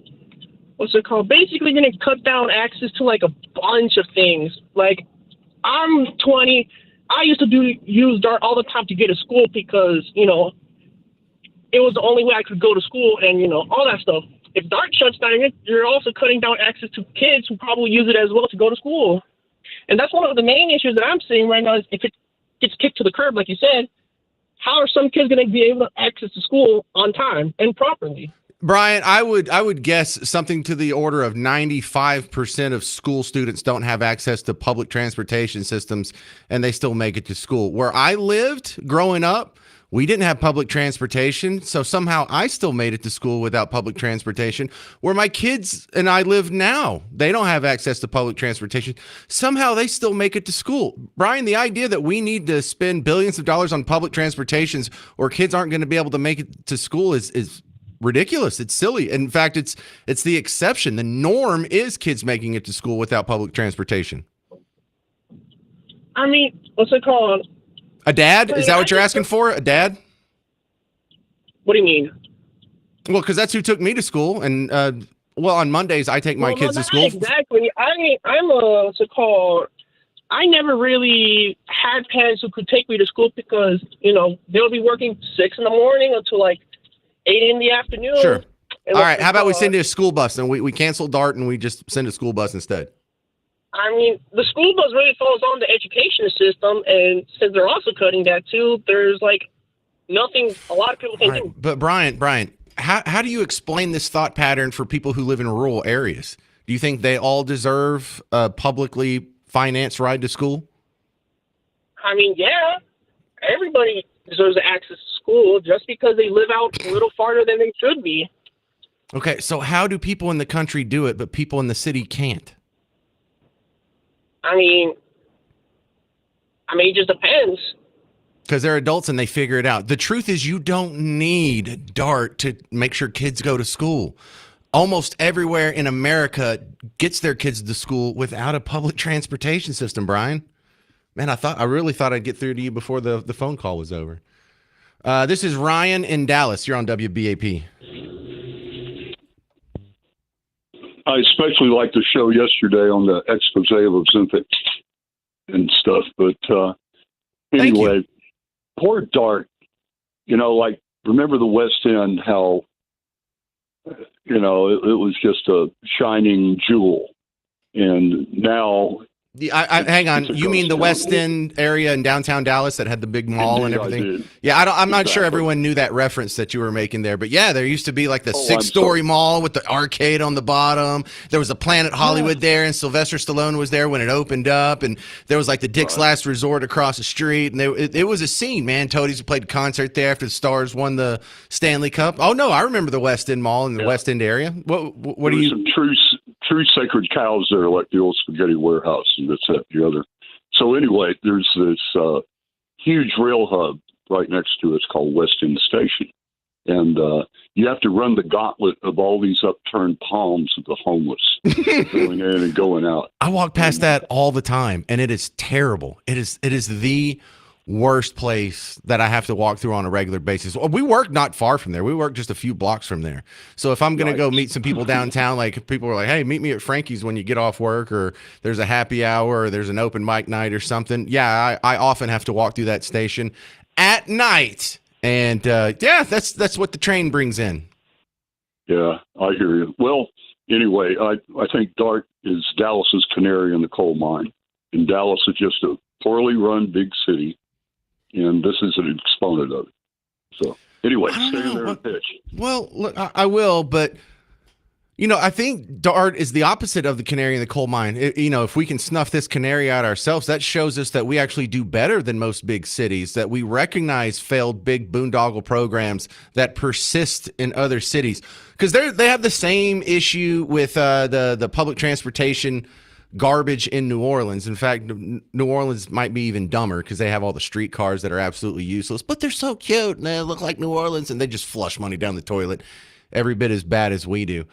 what's it called? Basically going to cut down access to like a bunch of things. Like I'm 20. I used to use DART all the time to get to school because, it was the only way I could go to school and, all that stuff. If DART shuts down, you're also cutting down access to kids who probably use it as well to go to school. And that's one of the main issues that I'm seeing right now is if it gets kicked to the curb, like you said, how are some kids going to be able to access to school on time and properly? Brian, I would guess something to the order of 95% of school students don't have access to public transportation systems, and they still make it to school. Where I lived growing up, we didn't have public transportation, so somehow I still made it to school without public transportation. Where my kids and I live now, they don't have access to public transportation. Somehow they still make it to school. Brian, the idea that we need to spend billions of dollars on public transportations or kids aren't going to be able to make it to school is ridiculous. It's silly. In fact, it's the exception. The norm is kids making it to school without public transportation. I mean, what's it called? A dad? Is that what you're asking for? A dad? What do you mean? Well, because that's who took me to school. And, on Mondays, I take my kids to school. Exactly. I never really had parents who could take me to school because, they'll be working 6 a.m. until like 8 in the afternoon. Sure. All right. How about we send you a school bus and we cancel DART and we just send a school bus instead? I mean, the school bus really falls on the education system, and since they're also cutting that too, there's like nothing a lot of people can do. But Brian, how do you explain this thought pattern for people who live in rural areas? Do you think they all deserve a publicly financed ride to school? I mean, yeah, everybody deserves access to school just because they live out a little farther than they should be. Okay, so how do people in the country do it, but people in the city can't? I mean, it just depends. Because they're adults and they figure it out. The truth is you don't need DART to make sure kids go to school. Almost everywhere in America gets their kids to school without a public transportation system, Brian. Man, I really thought I'd get through to you before the phone call was over. This is Ryan in Dallas. You're on WBAP. I especially liked the show yesterday on the expose of Ozempic and stuff. But anyway, poor DART, remember the West End, how, it was just a shining jewel. And now... hang on. You mean the West End area in downtown Dallas that had the big mall and everything? Yeah, I'm not sure everyone knew that reference that you were making there. But yeah, there used to be like the 6-story mall with the arcade on the bottom. There was a Planet Hollywood there, and Sylvester Stallone was there when it opened up. And there was like the Dick's Last Resort across the street. And it was a scene, man. Toadies played a concert there after the Stars won the Stanley Cup. Oh, no, I remember the West End Mall in the West End area. What do you... Some true sacred cows there, like the old spaghetti warehouse and this, that, the other. So anyway, there's this huge rail hub right next to it. It's called West End Station. And you have to run the gauntlet of all these upturned palms of the homeless going in and going out. I walk past that all the time, and it is terrible. It is the worst place that I have to walk through on a regular basis. Well, we work not far from there. We work just a few blocks from there. So if I'm going to go meet some people downtown, like if people are like, hey, meet me at Frankie's when you get off work, or there's a happy hour, or there's an open mic night or something. Yeah, I often have to walk through that station at night. And yeah, that's what the train brings in. Yeah, I hear you. Well, anyway, I think DART is Dallas's canary in the coal mine. And Dallas is just a poorly run big city. And this is an exponent of it. So anyway, stay there and pitch. Well, look, I will, but I think DART is the opposite of the canary in the coal mine. If we can snuff this canary out ourselves, that shows us that we actually do better than most big cities, that we recognize failed big boondoggle programs that persist in other cities. Because they have the same issue with the public transportation garbage in New Orleans. In fact, New Orleans might be even dumber because they have all the streetcars that are absolutely useless, but they're so cute and they look like New Orleans, and they just flush money down the toilet every bit as bad as we do.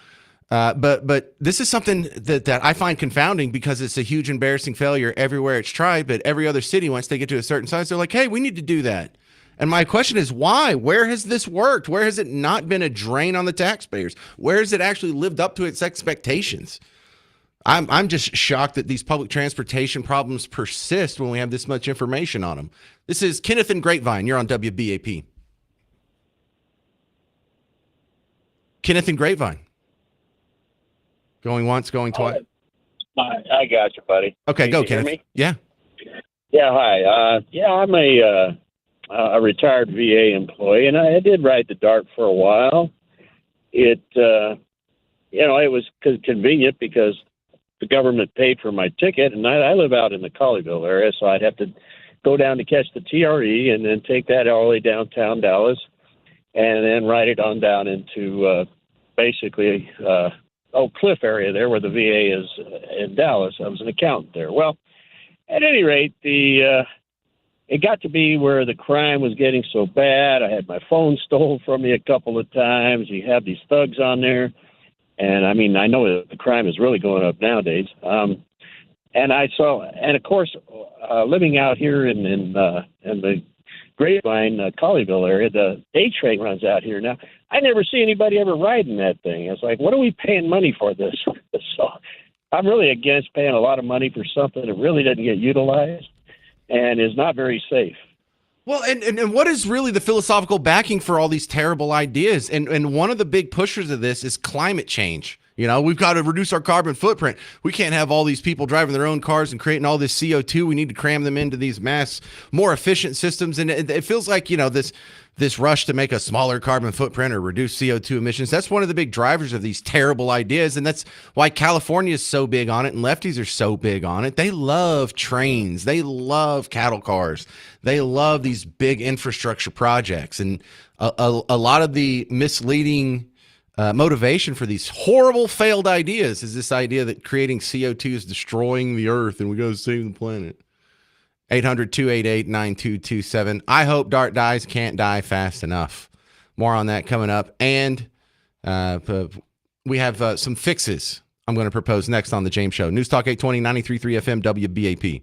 But this is something that I find confounding because it's a huge embarrassing failure everywhere it's tried, but every other city, once they get to a certain size, they're like, hey, we need to do that. And my question is, why? Where has this worked? Where has it not been a drain on the taxpayers? Where has it actually lived up to its expectations? I'm just shocked that these public transportation problems persist when we have this much information on them. This is Kenneth and Grapevine. You're on WBAP. Kenneth and Grapevine. Going once, going twice. I got you, buddy. Okay, Can go, you hear Kenneth. me? Yeah. Yeah, hi. I'm a retired VA employee, and I did ride the DART for a while. It was convenient because the government paid for my ticket, and I live out in the Colleyville area, so I'd have to go down to catch the TRE and then take that all the way downtown Dallas and then ride it on down into basically Cliff area there where the VA is in Dallas. I was an accountant there. Well, at any rate, it got to be where the crime was getting so bad. I had my phone stolen from me a couple of times. You have these thugs on there. And I mean, I know that the crime is really going up nowadays. And of course, living out here in the Grapevine, Colleyville area, the A train runs out here now. I never see anybody ever riding that thing. It's like, what are we paying money for this? So I'm really against paying a lot of money for something that really doesn't get utilized and is not very safe. Well, and what is really the philosophical backing for all these terrible ideas? And one of the big pushers of this is climate change. We've got to reduce our carbon footprint. We can't have all these people driving their own cars and creating all this CO2. We need to cram them into these more efficient systems. And it feels like, this rush to make a smaller carbon footprint or reduce CO2 emissions, that's one of the big drivers of these terrible ideas. And that's why California is so big on it and lefties are so big on it. They love trains. They love cattle cars. They love these big infrastructure projects. And a lot of the misleading motivation for these horrible failed ideas is this idea that creating CO2 is destroying the earth and we got to save the planet. 800-288-9227. I hope DART dies, can't die fast enough. More on that coming up. And we have some fixes I'm going to propose next on The James Show. News Talk 820, 93.3 FM, WBAP.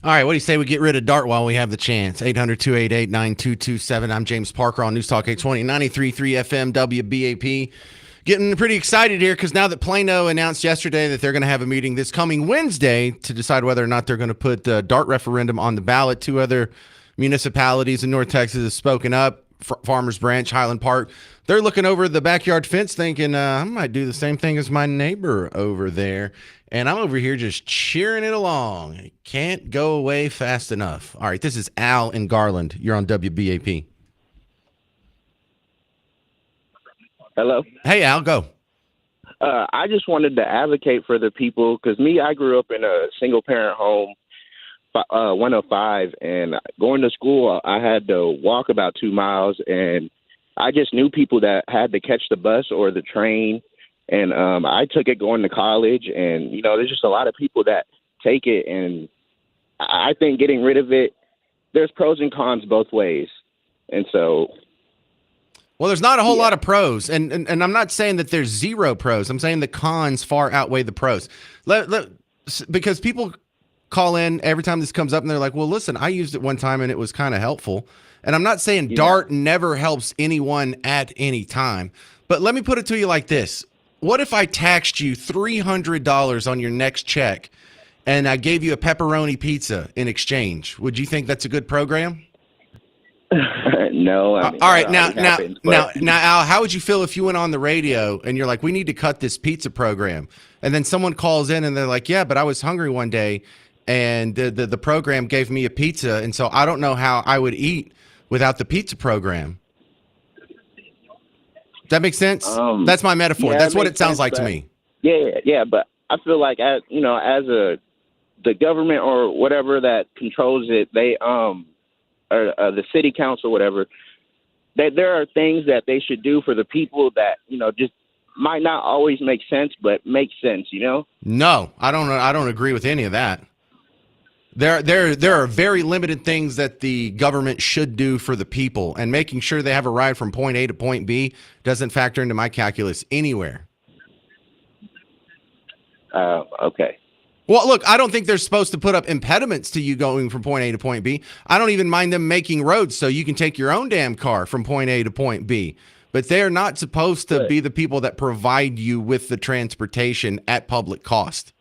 All right, what do you say we get rid of DART while we have the chance? 800-288-9227. I'm James Parker on News Talk 820, 93.3 FM, WBAP. Getting pretty excited here because now that Plano announced yesterday that they're going to have a meeting this coming Wednesday to decide whether or not they're going to put the DART referendum on the ballot. Two other municipalities in North Texas have spoken up, Farmers Branch, Highland Park. They're looking over the backyard fence thinking, I might do the same thing as my neighbor over there. And I'm over here just cheering it along. It can't go away fast enough. All right, this is Al in Garland. You're on WBAP. Hello. Hey, Al, go. I just wanted to advocate for the people because I grew up in a single parent home, 105, and going to school, I had to walk about 2 miles, and I just knew people that had to catch the bus or the train. And I took it going to college, and, there's just a lot of people that take it. And I think getting rid of it, there's pros and cons both ways. And so. Well, there's not a whole lot of pros. And I'm not saying that there's zero pros. I'm saying the cons far outweigh the pros. Because people call in every time this comes up, and they're like, well, listen, I used it one time, and it was kind of helpful. And I'm not saying DART never helps anyone at any time. But let me put it to you like this. What if I taxed you $300 on your next check and I gave you a pepperoni pizza in exchange? Would you think that's a good program? No. All right. Now, Al, how would you feel if you went on the radio and you're like, we need to cut this pizza program? And then someone calls in and they're like, yeah, but I was hungry one day and the program gave me a pizza. And so I don't know how I would eat without the pizza program. That makes sense? That's my metaphor. That's what it sounds like to me. Yeah, but I feel like as the government or whatever that controls it, they or the city council, whatever, that there are things that they should do for the people that just might not always make sense, but make sense. No, I don't agree with any of that. There are very limited things that the government should do for the people, and making sure they have a ride from point A to point B doesn't factor into my calculus anywhere. Okay. Well, look, I don't think they're supposed to put up impediments to you going from point A to point B. I don't even mind them making roads so you can take your own damn car from point A to point B. But they're not supposed to be the people that provide you with the transportation at public cost.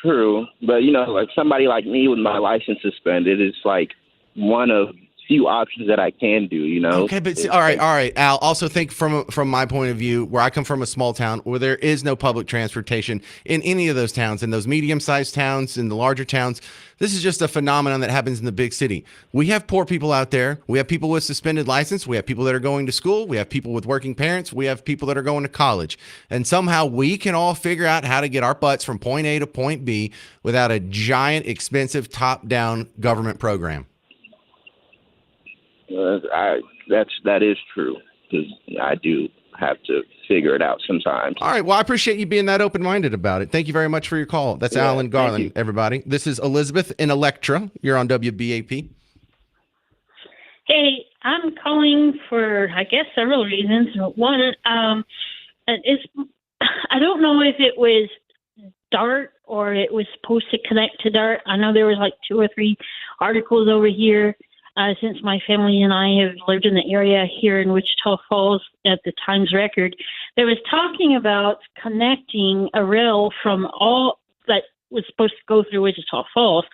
True, but like somebody like me with my license suspended, it's like one of few options that I can do. Okay, but all right, Al. Also, think from my point of view, where I come from, a small town where there is no public transportation in any of those towns, in those medium-sized towns, in the larger towns. This is just a phenomenon that happens in the big city. We have poor people out there. We have people with suspended license. We have people that are going to school. We have people with working parents. We have people that are going to college. And somehow we can all figure out how to get our butts from point A to point B without a giant, expensive, top-down government program. That is true, because I do have to figure it out sometimes. All right. Well, I appreciate you being that open-minded about it. Thank you very much for your call. That's Alan Garland, everybody. This is Elizabeth in Electra. You're on WBAP. Hey, I'm calling for, I guess, several reasons. One, I don't know if it was DART or it was supposed to connect to DART. I know there was like 2 or 3 articles over here. Since my family and I have lived in the area here in Wichita Falls at the Times Record, that was talking about connecting a rail from all that was supposed to go through Wichita Falls,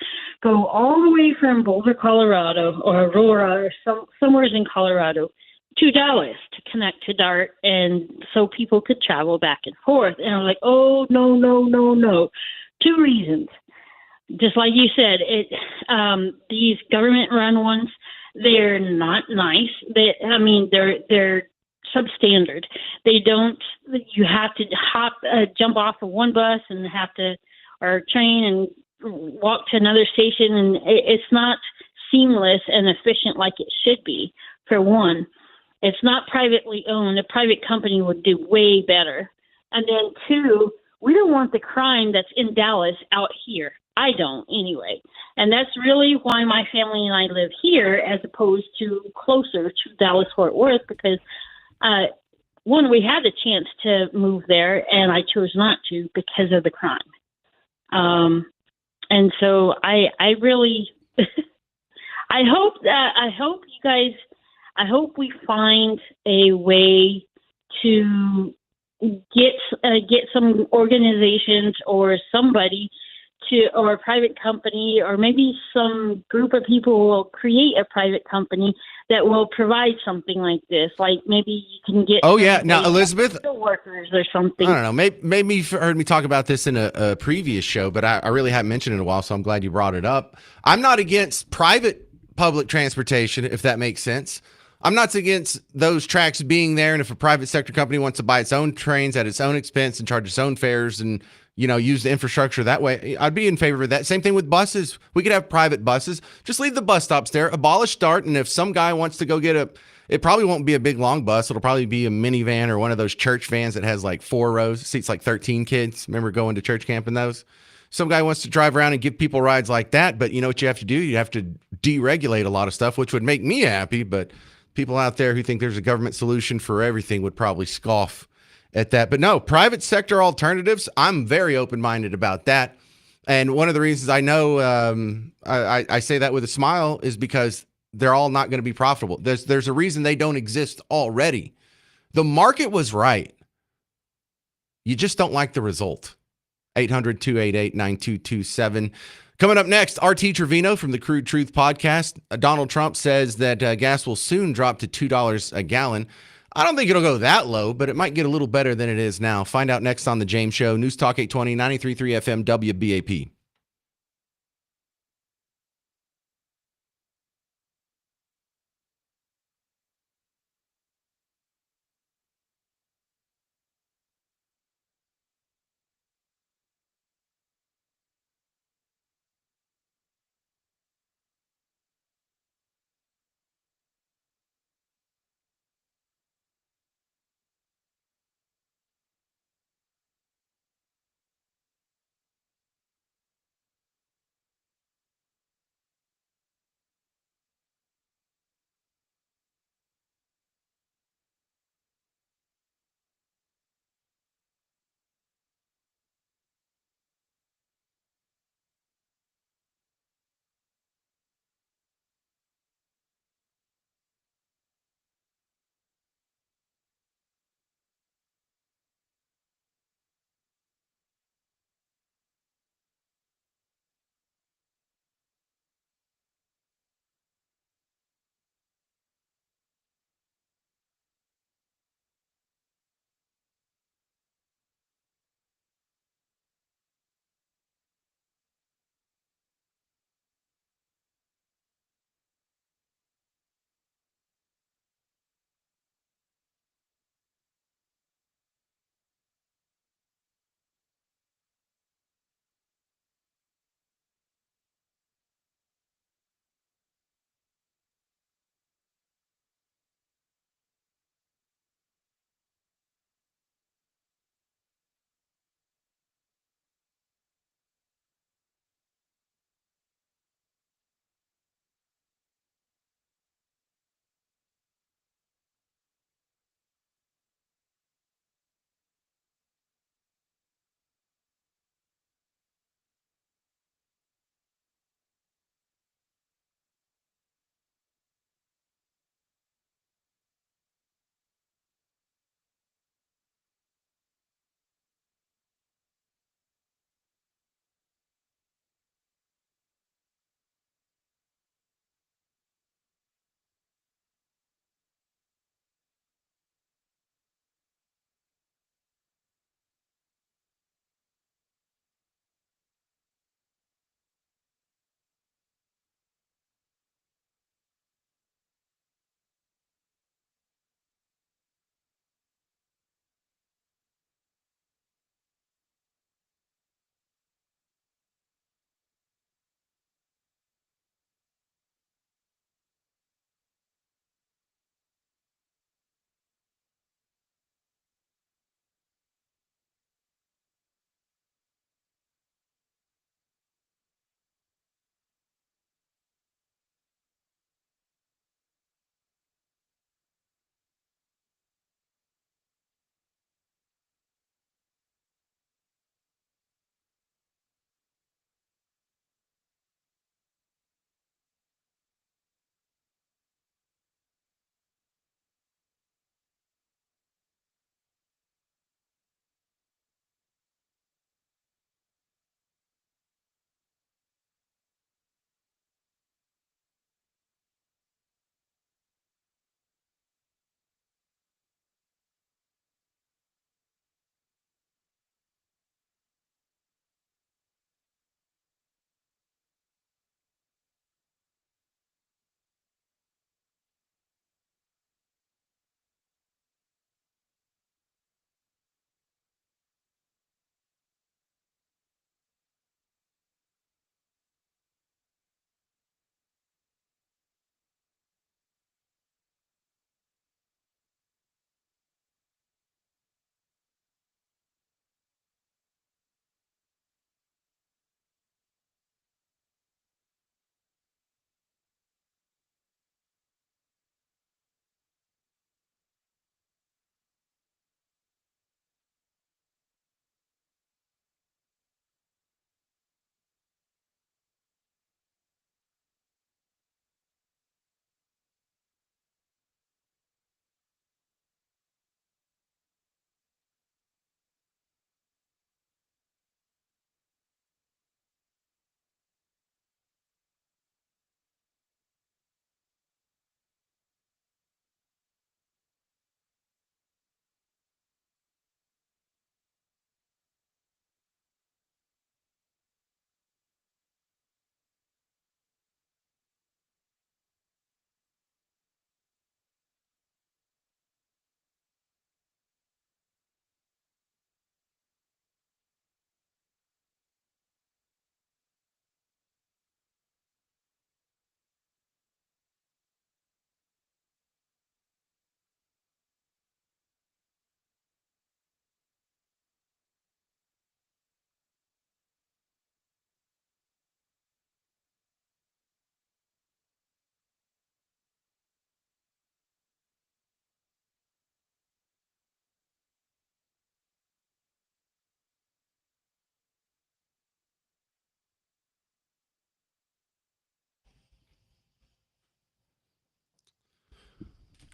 go all the way from Boulder, Colorado, or Aurora, or somewhere in Colorado, to Dallas to connect to DART, and so people could travel back and forth. And I'm like, oh, no. 2 reasons. Just like you said, these government-run ones, they're not nice. They're substandard. They don't. You have to jump off of one bus and or train and walk to another station, and it's not seamless and efficient like it should be. For one, it's not privately owned. A private company would do way better. And then 2, we don't want the crime that's in Dallas out here. I don't, anyway. And that's really why my family and I live here as opposed to closer to Dallas-Fort Worth, because, one, we had the chance to move there, and I chose not to because of the crime. And so I really, I hope you guys, I hope we find a way to get some organizations or somebody or a private company, or maybe some group of people will create a private company that will provide something like this. Like maybe you can get. Oh yeah, now Elizabeth, workers or something. I don't know. Maybe you've heard me talk about this in a previous show, but I really haven't mentioned it in a while, so I'm glad you brought it up. I'm not against private public transportation, if that makes sense. I'm not against those tracks being there, and if a private sector company wants to buy its own trains at its own expense and charge its own fares and use the infrastructure that way, I'd be in favor of that. Same thing with buses. We could have private buses. Just leave the bus stops there, abolish DART, and if some guy wants to go get it probably won't be a big long bus. It'll probably be a minivan or one of those church vans that has like 4 rows, seats like 13 kids. Remember going to church camp in those? Some guy wants to drive around and give people rides like that, but you know what you have to do? You have to deregulate a lot of stuff, which would make me happy, but people out there who think there's a government solution for everything would probably scoff at that. But no, private sector alternatives, I'm very open-minded about that. And one of the reasons I know I say that with a smile is because they're all not going to be profitable. There's a reason they don't exist already. The market was right. You just don't like the result. 800-288-9227. Coming up next, RT Trevino from the Crude Truth podcast. Donald Trump says that gas will soon drop to $2 a gallon. I don't think it'll go that low, but it might get a little better than it is now. Find out next on The James Show. News Talk 820, 93.3 FM, WBAP.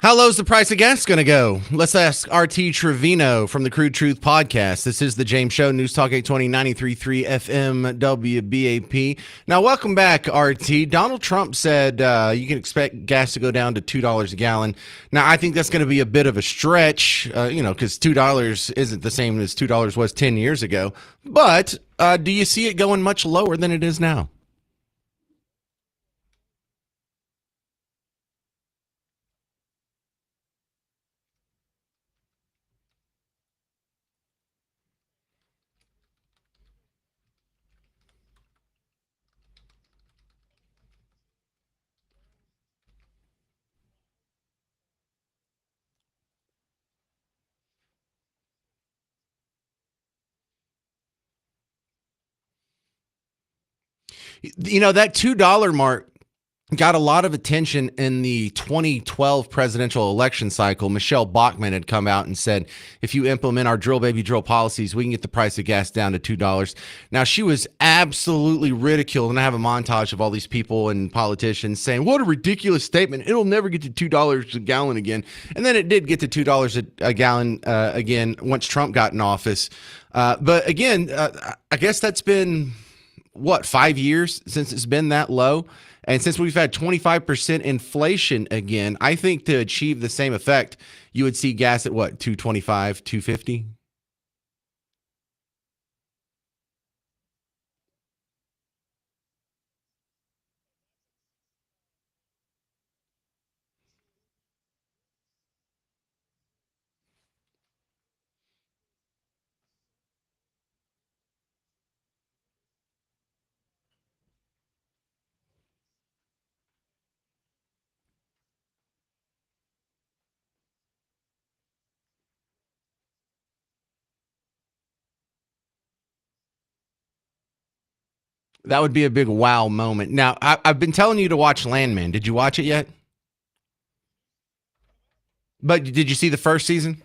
How low's the price of gas going to go? Let's ask RT Trevino from the Crude Truth Podcast. This is the James Show, News Talk 820, 93.3 FM, WBAP. Now, welcome back, RT. Donald Trump said you can expect gas to go down to $2 a gallon. Now, I think that's going to be a bit of a stretch, because $2 isn't the same as $2 was 10 years ago. But do you see it going much lower than it is now? That $2 mark got a lot of attention in the 2012 presidential election cycle. Michelle Bachmann had come out and said, if you implement our drill baby drill policies, we can get the price of gas down to $2. Now, she was absolutely ridiculed, and I have a montage of all these people and politicians saying, what a ridiculous statement. It'll never get to $2 a gallon again. And then it did get to $2 a gallon again once Trump got in office. But again, I guess that's been 5 years since it's been that low. And since we've had 25% inflation again, I think to achieve the same effect, you would see gas at what, 225, 250? That would be a big wow moment. Now, I've been telling you to watch Landman. Did you watch it yet? But did you see the first season?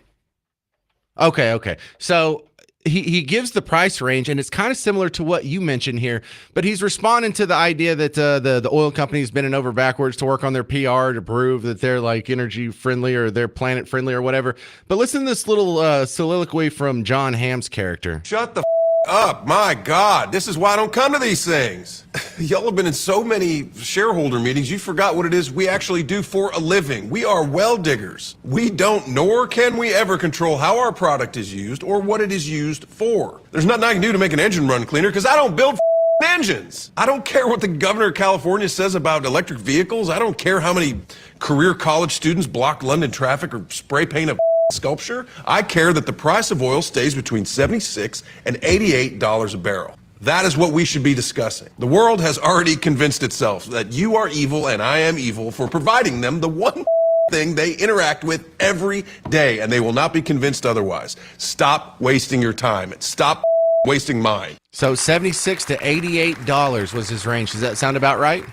Okay. So he gives the price range, and it's kind of similar to what you mentioned here, but he's responding to the idea that the oil company's bending over backwards to work on their PR to prove that they're like energy friendly or they're planet friendly or whatever. But listen to this little soliloquy from John Hamm's character. Shut the up. My God, this is why I don't come to these things. Y'all have been in so many shareholder meetings, you forgot what it is we actually do for a living. We are well diggers. We don't, nor can we ever control how our product is used or what it is used for. There's nothing I can do to make an engine run cleaner because I don't build engines. I don't care what the governor of California says about electric vehicles. I don't care how many career college students block London traffic or spray paint a sculpture. I care that the price of oil stays between $76 and $88 a barrel. That is what we should be discussing. The world has already convinced itself that you are evil and I am evil for providing them the one thing they interact with every day, and they will not be convinced otherwise. Stop wasting your time and stop wasting mine. So $76 to $88 was his range. Does that sound about right?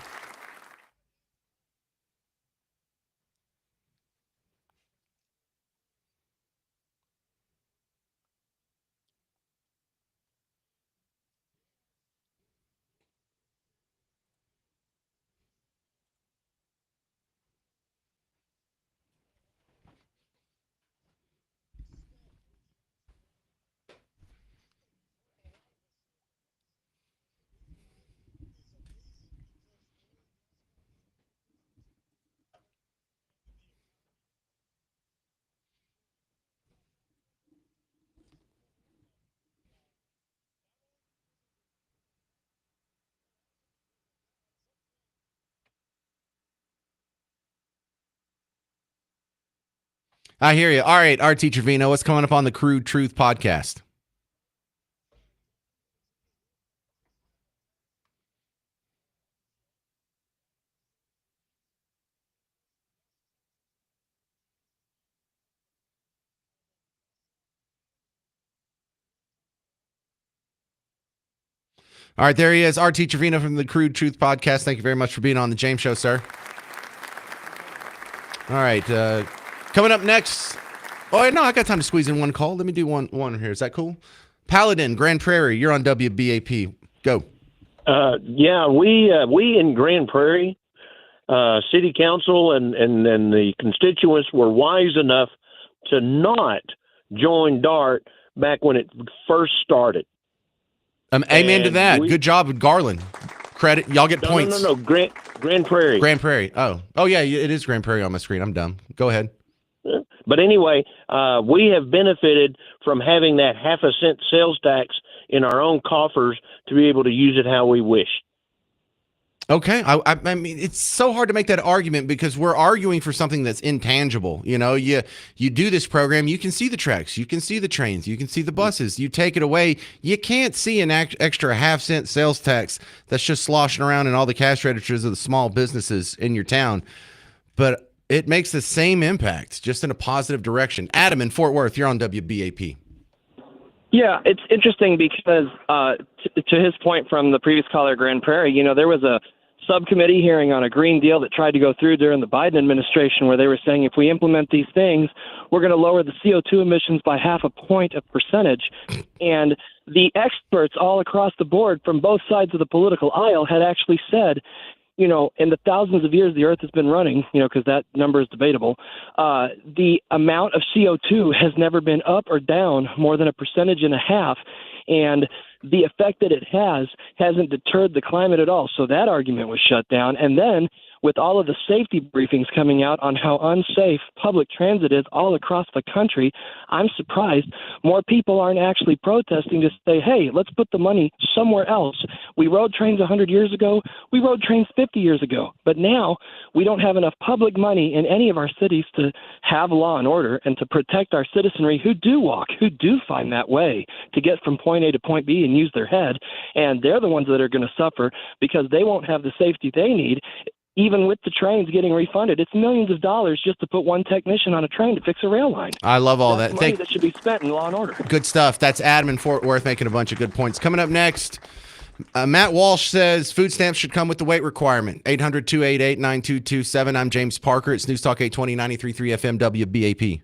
I hear you. All right, RT Trevino, what's coming up on the Crude Truth Podcast? All right, there he is, RT Trevino from the Crude Truth Podcast. Thank you very much for being on the James Show, sir. All right, coming up next. Oh, no, I got time to squeeze in one call. Let me do one here. Is that cool? Paladin, Grand Prairie, you're on WBAP. Go. Yeah, we in Grand Prairie city council and the constituents were wise enough to not join DART back when it first started. Amen to And that. Good job with Garland. Credit. Y'all get points. No. Grand Prairie. Grand Prairie. Oh yeah, it is Grand Prairie on my screen. I'm dumb. Go ahead. But anyway, we have benefited from having that half a cent sales tax in our own coffers to be able to use it how we wish. Okay. I mean, it's so hard to make that argument because we're arguing for something that's intangible. You know, you do this program, you can see the tracks, you can see the trains, you can see the buses. You take it away, you can't see an extra half-cent sales tax that's just sloshing around in all the cash registers of the small businesses in your town. But it makes the same impact, just in a positive direction. Adam in Fort Worth, you're on WBAP. Yeah, it's interesting because to his point from the previous caller, Grand Prairie, you know, there was a subcommittee hearing on a Green Deal that tried to go through during the Biden administration where they were saying if we implement these things, we're going to lower the CO2 emissions by 0.5 point of percentage. And the experts all across the board from both sides of the political aisle had actually said, you know, in the thousands of years the Earth has been running, you know, because that number is debatable, the amount of CO2 has never been up or down more than 1.5%. And the effect that it hasn't deterred the climate at all. So that argument was shut down. And then with all of the safety briefings coming out on how unsafe public transit is all across the country, I'm surprised more people aren't actually protesting to say, hey, let's put the money somewhere else. We rode trains 100 years ago. We rode trains 50 years ago. But now we don't have enough public money in any of our cities to have law and order and to protect our citizenry who do walk, who do find that way to get from point A to point B and use their head. And they're the ones that are going to suffer because they won't have the safety they need. Even with the trains getting refunded, it's millions of dollars just to put one technician on a train to fix a rail line. I love all That's that. money that should be spent in law and order. Good stuff. That's Adam in Fort Worth making a bunch of good points. Coming up next, Matt Walsh says food stamps should come with the weight requirement. 800-288-9227. I'm James Parker. It's News Talk 820, 93.3 FM WBAP.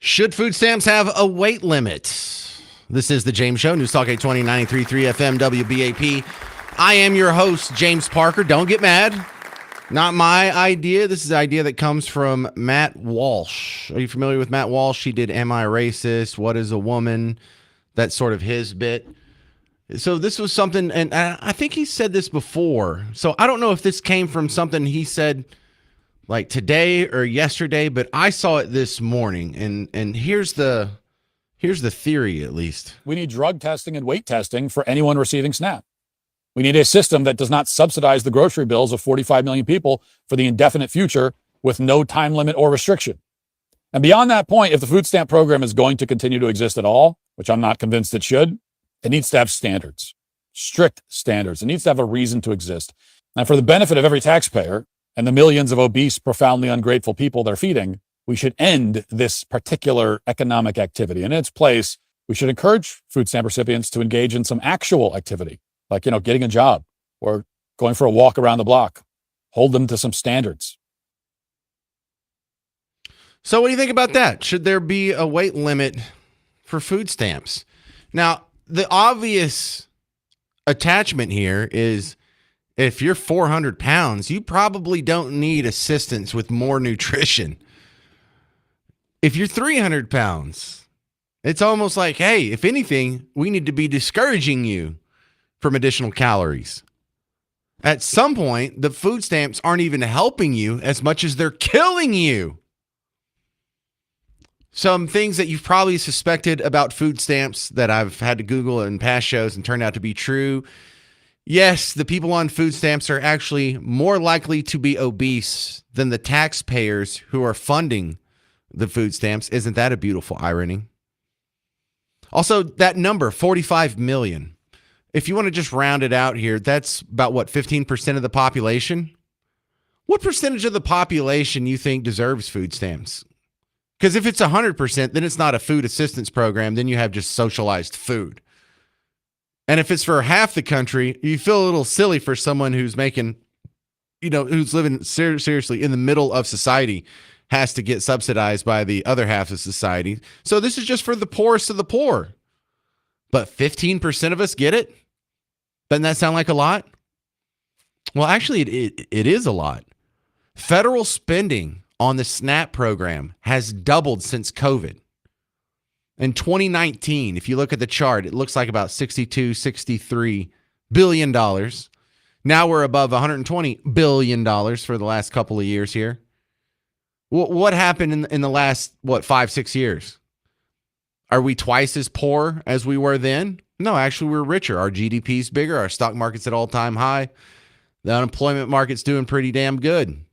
Should food stamps have a weight limit? This is the James Show, News Talk 820, 93.3 FM, WBAP. I am your host, James Parker. Don't get mad. Not my idea. This is the idea that comes from Matt Walsh. Are you familiar with Matt Walsh? He did Am I Racist? What is a Woman? That's sort of his bit. So this was something, and I think he said this before. So I don't know if this came from something he said like today or yesterday, but I saw it this morning, and here's the theory, at least. We need drug testing and weight testing for anyone receiving SNAP. We need a system that does not subsidize the grocery bills of 45 million people for the indefinite future with no time limit or restriction. And beyond that point, if the food stamp program is going to continue to exist at all, which I'm not convinced it should, it needs to have standards, strict standards. It needs to have a reason to exist. And for the benefit of every taxpayer and the millions of obese, profoundly ungrateful people they're feeding, we should end this particular economic activity. In its place, we should encourage food stamp recipients to engage in some actual activity, like, getting a job or going for a walk around the block. Hold them to some standards. So what do you think about that? Should there be a weight limit for food stamps? Now, the obvious attachment here is if you're 400 pounds, you probably don't need assistance with more nutrition. If you're 300 pounds, it's almost like, hey, if anything, we need to be discouraging you from additional calories. At some point, the food stamps aren't even helping you as much as they're killing you. Some things that you've probably suspected about food stamps that I've had to Google in past shows and turned out to be true. Yes, the people on food stamps are actually more likely to be obese than the taxpayers who are funding the food stamps. Isn't that a beautiful irony? Also, that number, 45 million. If you want to just round it out here, that's about 15% of the population? What percentage of the population you think deserves food stamps? Because if it's 100%, then it's not a food assistance program. Then you have just socialized food. And if it's for half the country, you feel a little silly for someone who's making, who's living seriously in the middle of society, has to get subsidized by the other half of society. So this is just for the poorest of the poor. But 15% of us get it? Doesn't that sound like a lot? Well, actually, it is a lot. Federal spending on the SNAP program has doubled since COVID. In 2019, if you look at the chart, it looks like about $63 billion. Now we're above $120 billion for the last couple of years here. What happened in the last, 5-6 years? Are we twice as poor as we were then? No, actually, we're richer. Our GDP's bigger. Our stock market's at all-time high. The unemployment market's doing pretty damn good.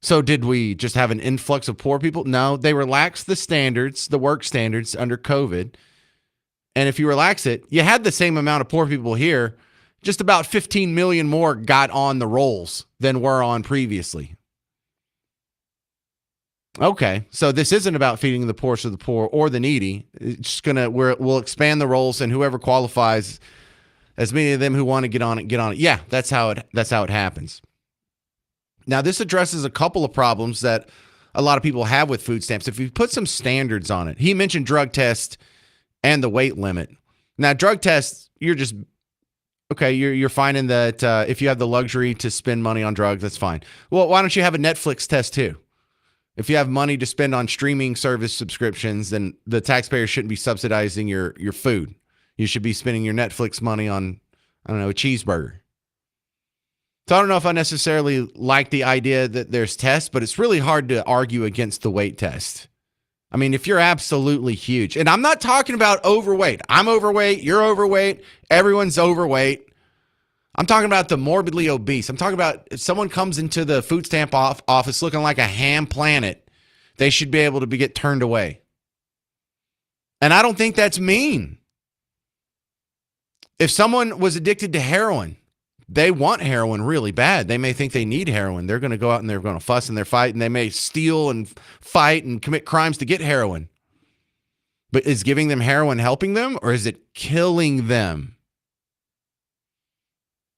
So did we just have an influx of poor people? No, they relaxed the standards, the work standards under COVID. And if you relax it, you had the same amount of poor people here. Just about 15 million more got on the rolls than were on previously. Okay, so this isn't about feeding the poorest of the poor or the needy. It's just we'll expand the roles, and whoever qualifies, as many of them who want to get on it, get on it. Yeah, that's how it happens. Now, this addresses a couple of problems that a lot of people have with food stamps. If you put some standards on it, he mentioned drug tests and the weight limit. Now, drug tests, you're finding that if you have the luxury to spend money on drugs, that's fine. Well, why don't you have a Netflix test too? If you have money to spend on streaming service subscriptions, then the taxpayer shouldn't be subsidizing your food. You should be spending your Netflix money on, a cheeseburger. So I don't know if I necessarily like the idea that there's tests, but it's really hard to argue against the weight test. I mean, if you're absolutely huge, and I'm not talking about overweight. I'm overweight, you're overweight, everyone's overweight. I'm talking about the morbidly obese. I'm talking about if someone comes into the food stamp office looking like a ham planet, they should be able to get turned away. And I don't think that's mean. If someone was addicted to heroin, they want heroin really bad. They may think they need heroin. They're going to go out and they're going to fuss and they're fighting. They may steal and fight and commit crimes to get heroin. But is giving them heroin helping them, or is it killing them?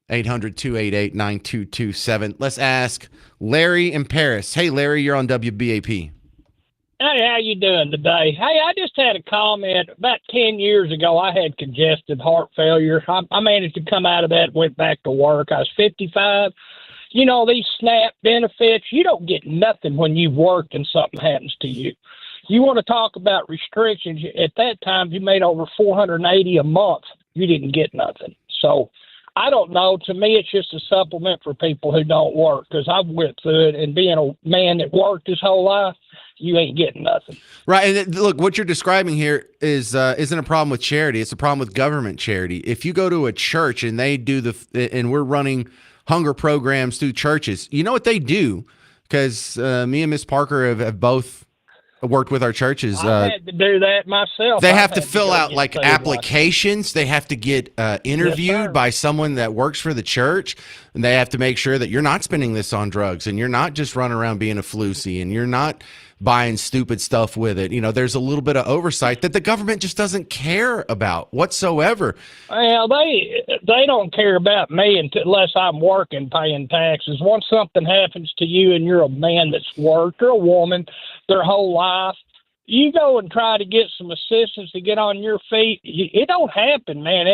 800-288-9227. Let's ask Larry in Paris. Hey, Larry, you're on WBAP. Hey, how you doing today? Hey, I just had a comment. About 10 years ago, I had congestive heart failure. I managed to come out of that, went back to work. I was 55. You know, these SNAP benefits, you don't get nothing when you've worked and something happens to you. You want to talk about restrictions. At that time, you made over $480 a month. You didn't get nothing. So I don't know. To me, it's just a supplement for people who don't work, because I've went through it, and being a man that worked his whole life, you ain't getting nothing. Right. And look, what you're describing here is isn't a problem with charity. It's a problem with government charity. If you go to a church and they do and we're running hunger programs through churches, you know what they do? Because me and Miss Parker have both worked with our churches. I had to do that myself. They I have to had fill go out get like food applications. They have to get interviewed by someone that works for the church. And they have to make sure that you're not spending this on drugs, and you're not just running around being a floozy, and you're not buying stupid stuff with it. You know, there's a little bit of oversight that the government just doesn't care about whatsoever. Well, they don't care about me unless I'm working, paying taxes. Once something happens to you and you're a man that's worked, or a woman their whole life, you go and try to get some assistance to get on your feet. It don't happen, man.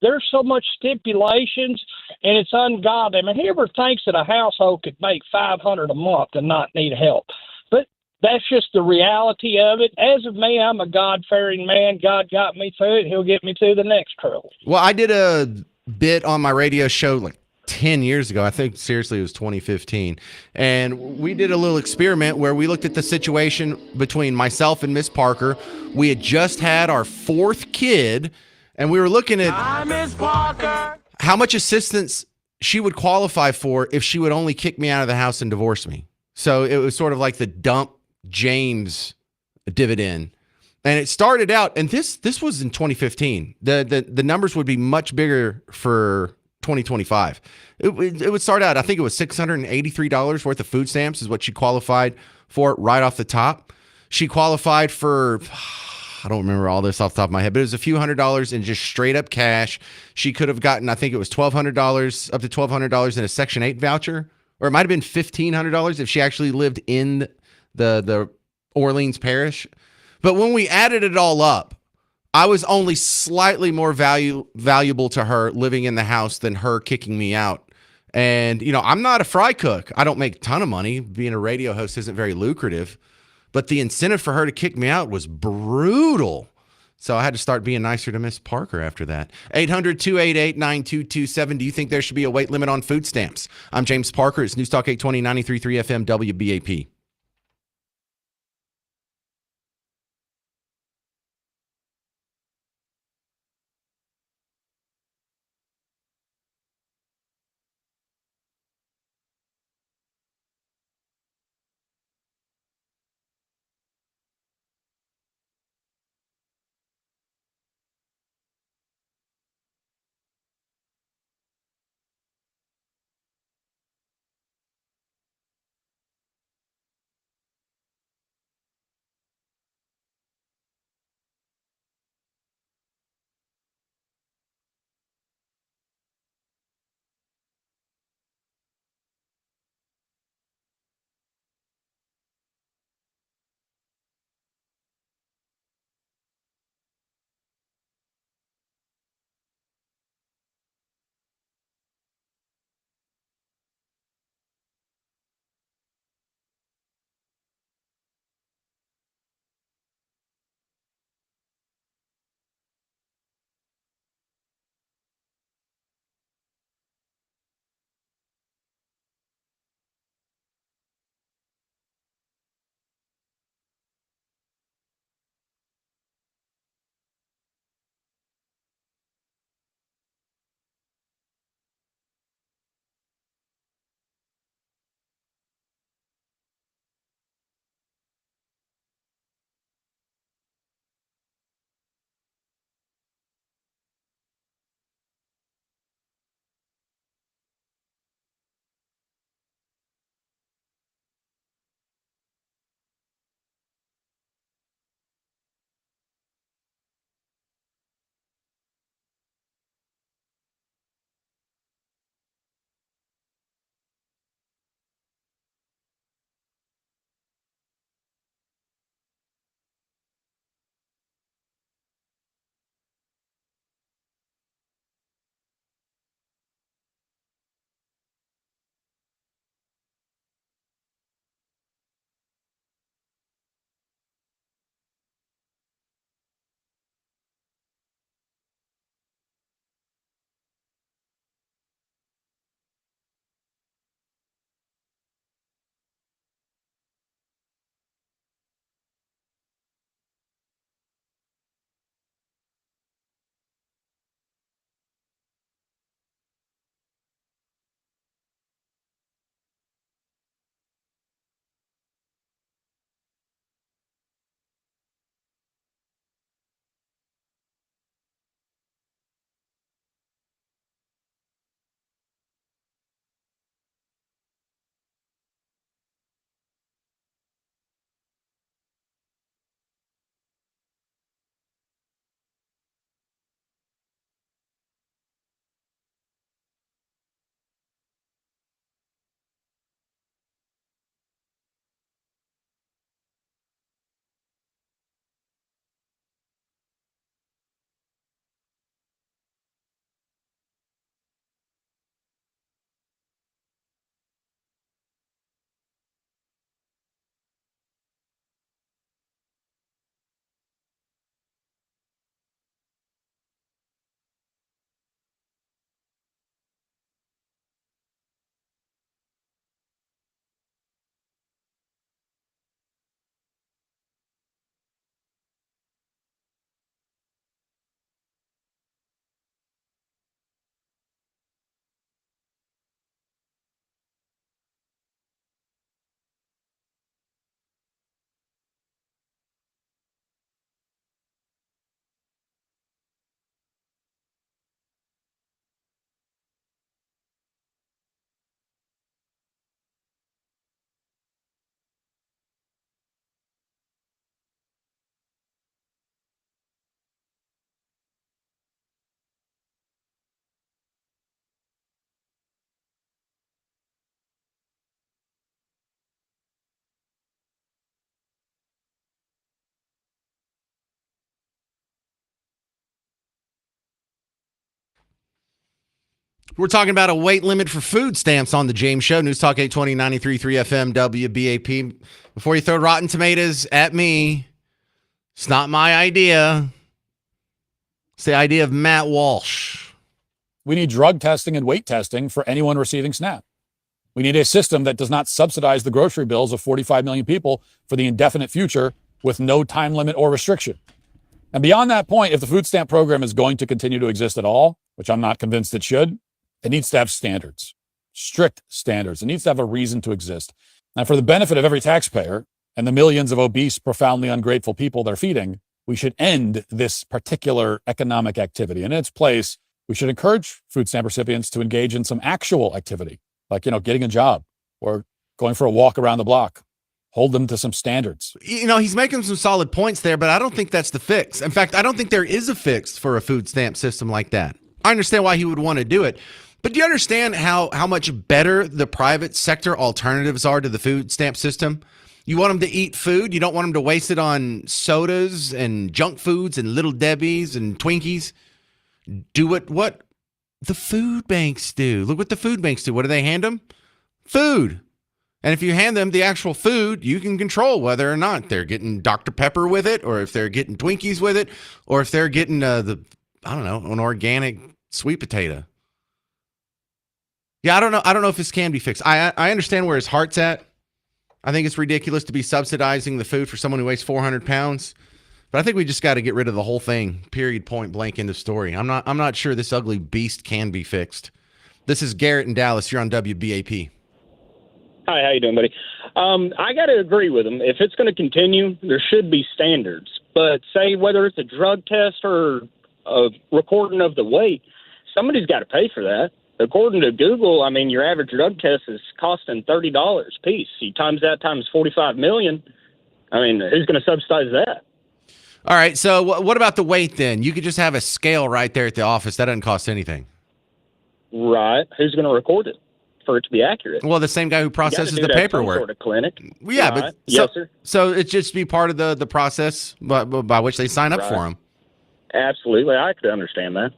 There's so much stipulations, and it's ungodly. I mean, whoever thinks that a household could make $500 a month and not need help? But that's just the reality of it. As of me, I'm a God-fearing man. God got me through it. He'll get me through the next trouble. Well, I did a bit on my radio show like 10 years ago. I think seriously it was 2015. And we did a little experiment where we looked at the situation between myself and Miss Parker. We had just had our fourth kid, and we were looking at how much assistance she would qualify for if she would only kick me out of the house and divorce me. So it was sort of like the dump James dividend. And it started out, and this was in 2015. The numbers would be much bigger for 2025. It would start out, I think it was $683 worth of food stamps is what she qualified for right off the top. She qualified for, I don't remember all this off the top of my head, but it was a few $100s in just straight up cash. She could have gotten, I think it was $1,200, up to $1,200 in a Section 8 voucher, or it might have been $1,500 if she actually lived in the Orleans parish. But when we added it all up, I was only slightly more valuable to her living in the house than her kicking me out. And, you know, I'm not a fry cook. I don't make a ton of money. Being a radio host isn't very lucrative. But the incentive for her to kick me out was brutal. So I had to start being nicer to Miss Parker after that. 800-288-9227. Do you think there should be a weight limit on food stamps? I'm James Parker. It's News Talk 820, 93.3 FM, WBAP. We're talking about a weight limit for food stamps on the James Show. News Talk 820, 93.3 FM, WBAP. Before you throw rotten tomatoes at me, it's not my idea. It's the idea of Matt Walsh. We need drug testing and weight testing for anyone receiving SNAP. We need a system that does not subsidize the grocery bills of 45 million people for the indefinite future with no time limit or restriction. And beyond that point, if the food stamp program is going to continue to exist at all, which I'm not convinced it should, it needs to have standards, strict standards. It needs to have a reason to exist. And for the benefit of every taxpayer and the millions of obese, profoundly ungrateful people they're feeding, we should end this particular economic activity. And in its place, we should encourage food stamp recipients to engage in some actual activity, like, getting a job or going for a walk around the block. Hold them to some standards. He's making some solid points there, but I don't think that's the fix. In fact, I don't think there is a fix for a food stamp system like that. I understand why he would want to do it, but do you understand how much better the private sector alternatives are to the food stamp system? You want them to eat food. You don't want them to waste it on sodas and junk foods and Little Debbies and Twinkies. Do what the food banks do. Look what the food banks do. What do they hand them? Food. And if you hand them the actual food, you can control whether or not they're getting Dr. Pepper with it, or if they're getting Twinkies with it, or if they're getting an organic sweet potato. Yeah, I don't know if this can be fixed. I understand where his heart's at. I think it's ridiculous to be subsidizing the food for someone who weighs 400 pounds. But I think we just got to get rid of the whole thing. Period, point blank, end of story. I'm not sure this ugly beast can be fixed. This is Garrett in Dallas. You're on WBAP. Hi, how you doing, buddy? I got to agree with him. If it's going to continue, there should be standards. But say whether it's a drug test or a recording of the weight, somebody's got to pay for that. According to Google, your average drug test is costing $30 a piece. You times that times 45 million. Who's going to subsidize that? All right, so what about the weight then? You could just have a scale right there at the office. That doesn't cost anything. Right. Who's going to record it for it to be accurate? Well, the same guy who processes the paperwork. Sort of clinic. Well, yeah, right. but yes, sir. So it just be part of the process by which they sign up for them. Absolutely, I could understand that.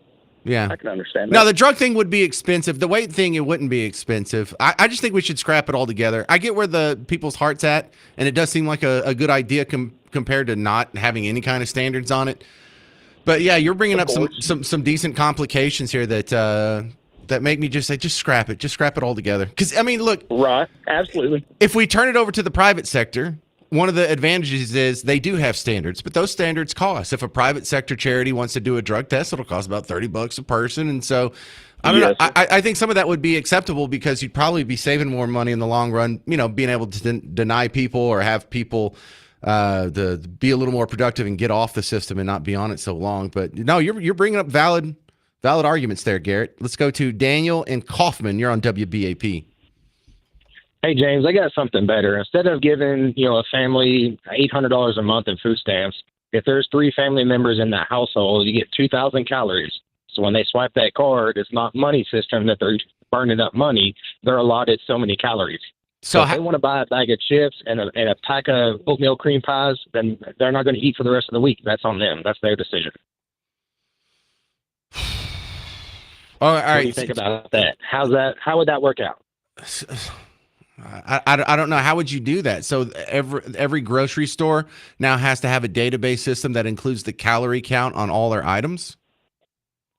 Yeah, I can understand that. Now, the drug thing would be expensive. The weight thing, it wouldn't be expensive. I just think we should scrap it all together. I get where the people's heart's at, and it does seem like a good idea compared to not having any kind of standards on it. But yeah, you're bringing up some decent complications here that make me just say, just scrap it all together. Because look, right, absolutely. If we turn it over to the private sector, one of the advantages is they do have standards, but those standards cost. If a private sector charity wants to do a drug test, it'll cost about $30 a person. And so I don't know. I think some of that would be acceptable because you'd probably be saving more money in the long run, being able to deny people or have people to be a little more productive and get off the system and not be on it so long. But no, you're bringing up valid arguments there, Garrett. Let's go to Daniel in Kaufman. You're on WBAP. Hey, James, I got something better. Instead of giving, a family $800 a month in food stamps, if there's 3 family members in that household, you get 2,000 calories. So when they swipe that card, it's not money system that they're burning up money. They're allotted so many calories. So if they want to buy a bag of chips and a pack of oatmeal cream pies, then they're not going to eat for the rest of the week. That's on them. That's their decision. All right. What do you think about that? How would that work out? I don't know. How would you do that? So every grocery store now has to have a database system that includes the calorie count on all their items?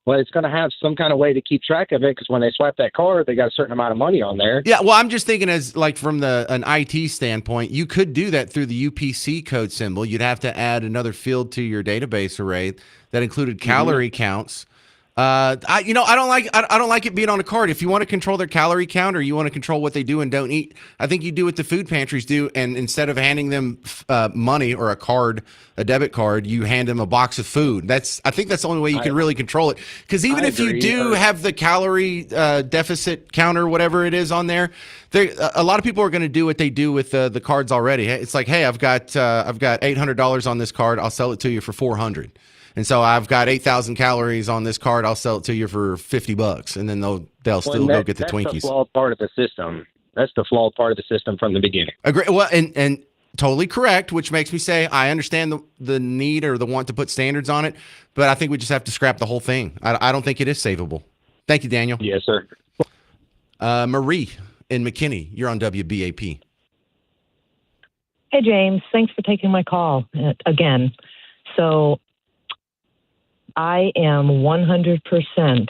Well, it's going to have some kind of way to keep track of it because when they swipe that card, they got a certain amount of money on there. Yeah, well, I'm just thinking as like from an IT standpoint, you could do that through the UPC code symbol. You'd have to add another field to your database array that included calorie counts. I don't like it being on a card. If you want to control their calorie count or you want to control what they do and don't eat, I think you do what the food pantries do. And instead of handing them money or a debit card, you hand them a box of food. I think that's the only way you can really control it. Because even if you do have the calorie deficit counter, whatever it is on there, a lot of people are going to do what they do with the cards already. It's like, hey, I've got $800 on this card. I'll sell it to you for $400. And so I've got 8,000 calories on this card. I'll sell it to you for $50, and then they'll still go get the Twinkies. That's the flawed part of the system. That's the flawed part of the system from the beginning. Agree. Well, and totally correct, which makes me say I understand the need or the want to put standards on it, but I think we just have to scrap the whole thing. I don't think it is savable. Thank you, Daniel. Yes, sir. Marie in McKinney, you're on WBAP. Hey, James. Thanks for taking my call again. So I am 100%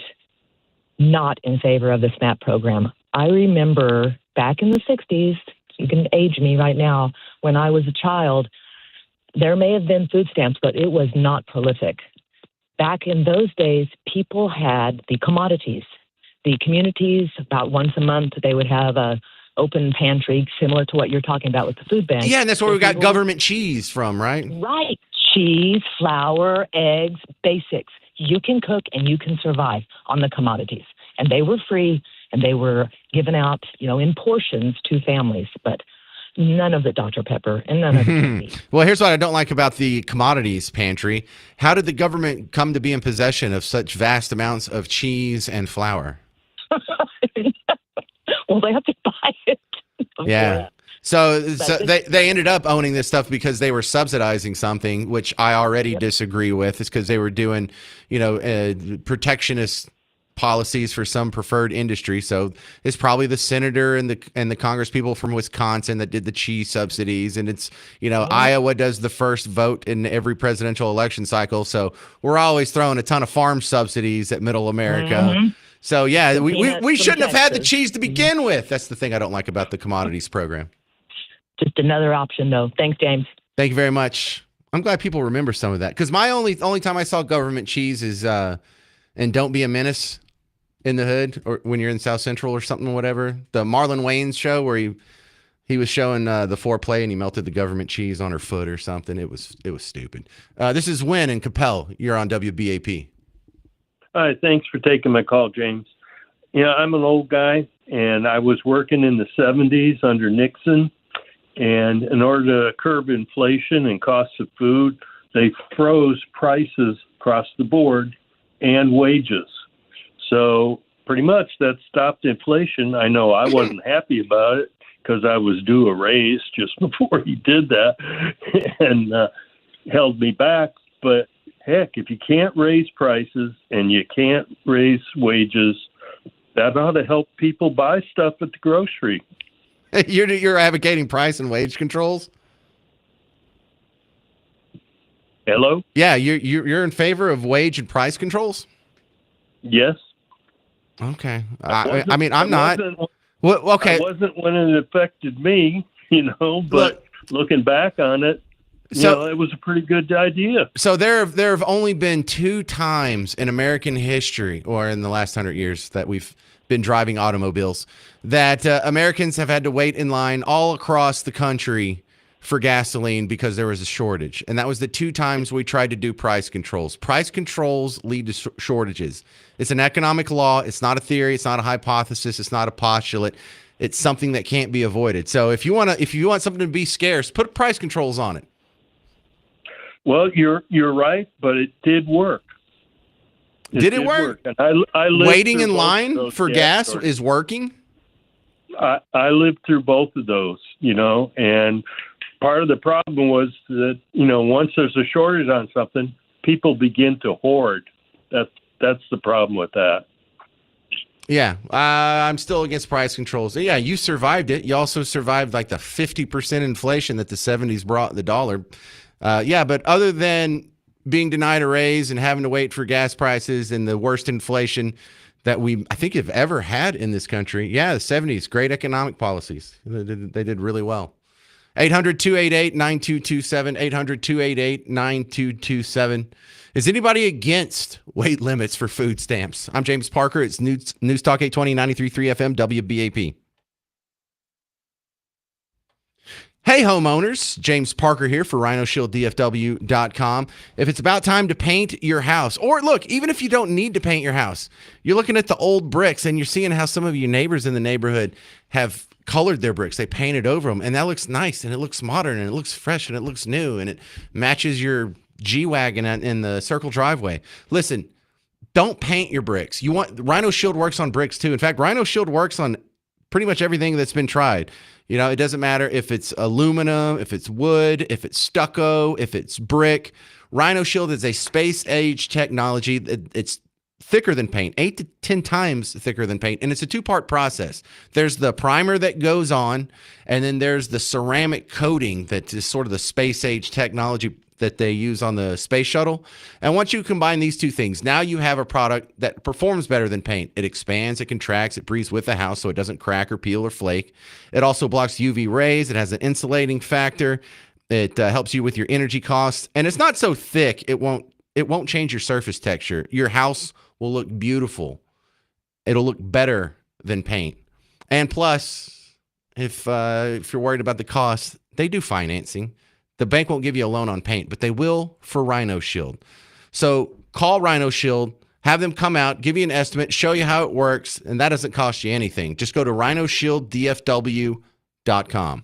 not in favor of the SNAP program. I remember back in the 60s, you can age me right now, when I was a child, there may have been food stamps, but it was not prolific. Back in those days, people had the commodities. The communities, about once a month, they would have a open pantry, similar to what you're talking about with the food bank. Yeah, and that's where we got government cheese from, right? Right. Cheese, flour, eggs, basics. You can cook and you can survive on the commodities. And they were free and they were given out, in portions to families, but none of the Dr. Pepper and none of the Well, here's what I don't like about the commodities pantry. How did the government come to be in possession of such vast amounts of cheese and flour? Well, they have to buy it. Yeah. So they ended up owning this stuff because they were subsidizing something, which I already disagree with. It's because they were doing, protectionist policies for some preferred industry. So it's probably the senator and the Congress people from Wisconsin that did the cheese subsidies. And it's, Iowa does the first vote in every presidential election cycle. So we're always throwing a ton of farm subsidies at middle America. So yeah, we shouldn't have had the cheese to begin with. That's the thing I don't like about the commodities program. Just another option, though. Thanks, James. Thank you very much. I'm glad people remember some of that, because my only time I saw government cheese is and Don't Be a Menace in the Hood, or when you're in South Central or something, whatever. The Marlon Wayans show where he was showing the foreplay and he melted the government cheese on her foot or something. It was stupid. This is Win in Capel. You're on WBAP. Hi, thanks for taking my call, James. I'm an old guy, and I was working in the 70s under Nixon. And in order to curb inflation and costs of food, they froze prices across the board and wages. So pretty much that stopped inflation. I know I wasn't happy about it because I was due a raise just before he did that and held me back. But heck, if you can't raise prices and you can't raise wages, that ought to help people buy stuff at the grocery. You're advocating price and wage controls? Hello? Yeah, you're in favor of wage and price controls? Yes. Okay. I mean, I'm not. Well, okay. I wasn't when it affected me, but looking back on it, it was a pretty good idea. So there have only been 2 times in American history, or in the last 100 years, that we've been driving automobiles, that Americans have had to wait in line all across the country for gasoline because there was a shortage. And that was the 2 times we tried to do price controls. Price controls lead to shortages. It's an economic law. It's not a theory. It's not a hypothesis. It's not a postulate. It's something that can't be avoided. So if you want something to be scarce, put price controls on it. Well, you're right, but it did work. Did it work? And I lived waiting in through line for gas is working? I lived through both of those, and part of the problem was that, once there's a shortage on something, people begin to hoard. That's the problem with that. Yeah, I'm still against price controls. Yeah, you survived it. You also survived like the 50% inflation that the 70s brought the dollar. But other than being denied a raise and having to wait for gas prices and the worst inflation that I think have ever had in this country. Yeah, the 70s, great economic policies. They did really well. 800-288-9227, 800-288-9227. Is anybody against weight limits for food stamps? I'm James Parker. It's News Talk 820, 93.3 FM, WBAP. Hey, homeowners. James Parker here for RhinoShieldDFW.com. If it's about time to paint your house, or look, even if you don't need to paint your house, you're looking at the old bricks and you're seeing how some of your neighbors in the neighborhood have colored their bricks. They painted over them, and that looks nice, and it looks modern, and it looks fresh, and it looks new, and it matches your G-Wagon in the circle driveway. Listen, don't paint your bricks. Rhino Shield works on bricks too. In fact, Rhino Shield works on pretty much everything that's been tried. It doesn't matter if it's aluminum, if it's wood, if it's stucco, if it's brick. Rhino Shield is a space-age technology. It's thicker than paint, 8 to 10 times thicker than paint. And it's a two-part process. There's the primer that goes on, and then there's the ceramic coating that is sort of the space age technology that they use on the space shuttle. And once you combine these two things, now you have a product that performs better than paint. It expands, it contracts, it breathes with the house so it doesn't crack or peel or flake. It also blocks UV rays. It has an insulating factor. It helps you with your energy costs. And it's not so thick, it won't change your surface texture. Your house will look beautiful. It'll look better than paint. And plus, if you're worried about the cost, they do financing. The bank won't give you a loan on paint, but they will for Rhino Shield. So call Rhino Shield, have them come out, give you an estimate, show you how it works, and that doesn't cost you anything. Just go to rhinoshielddfw.com.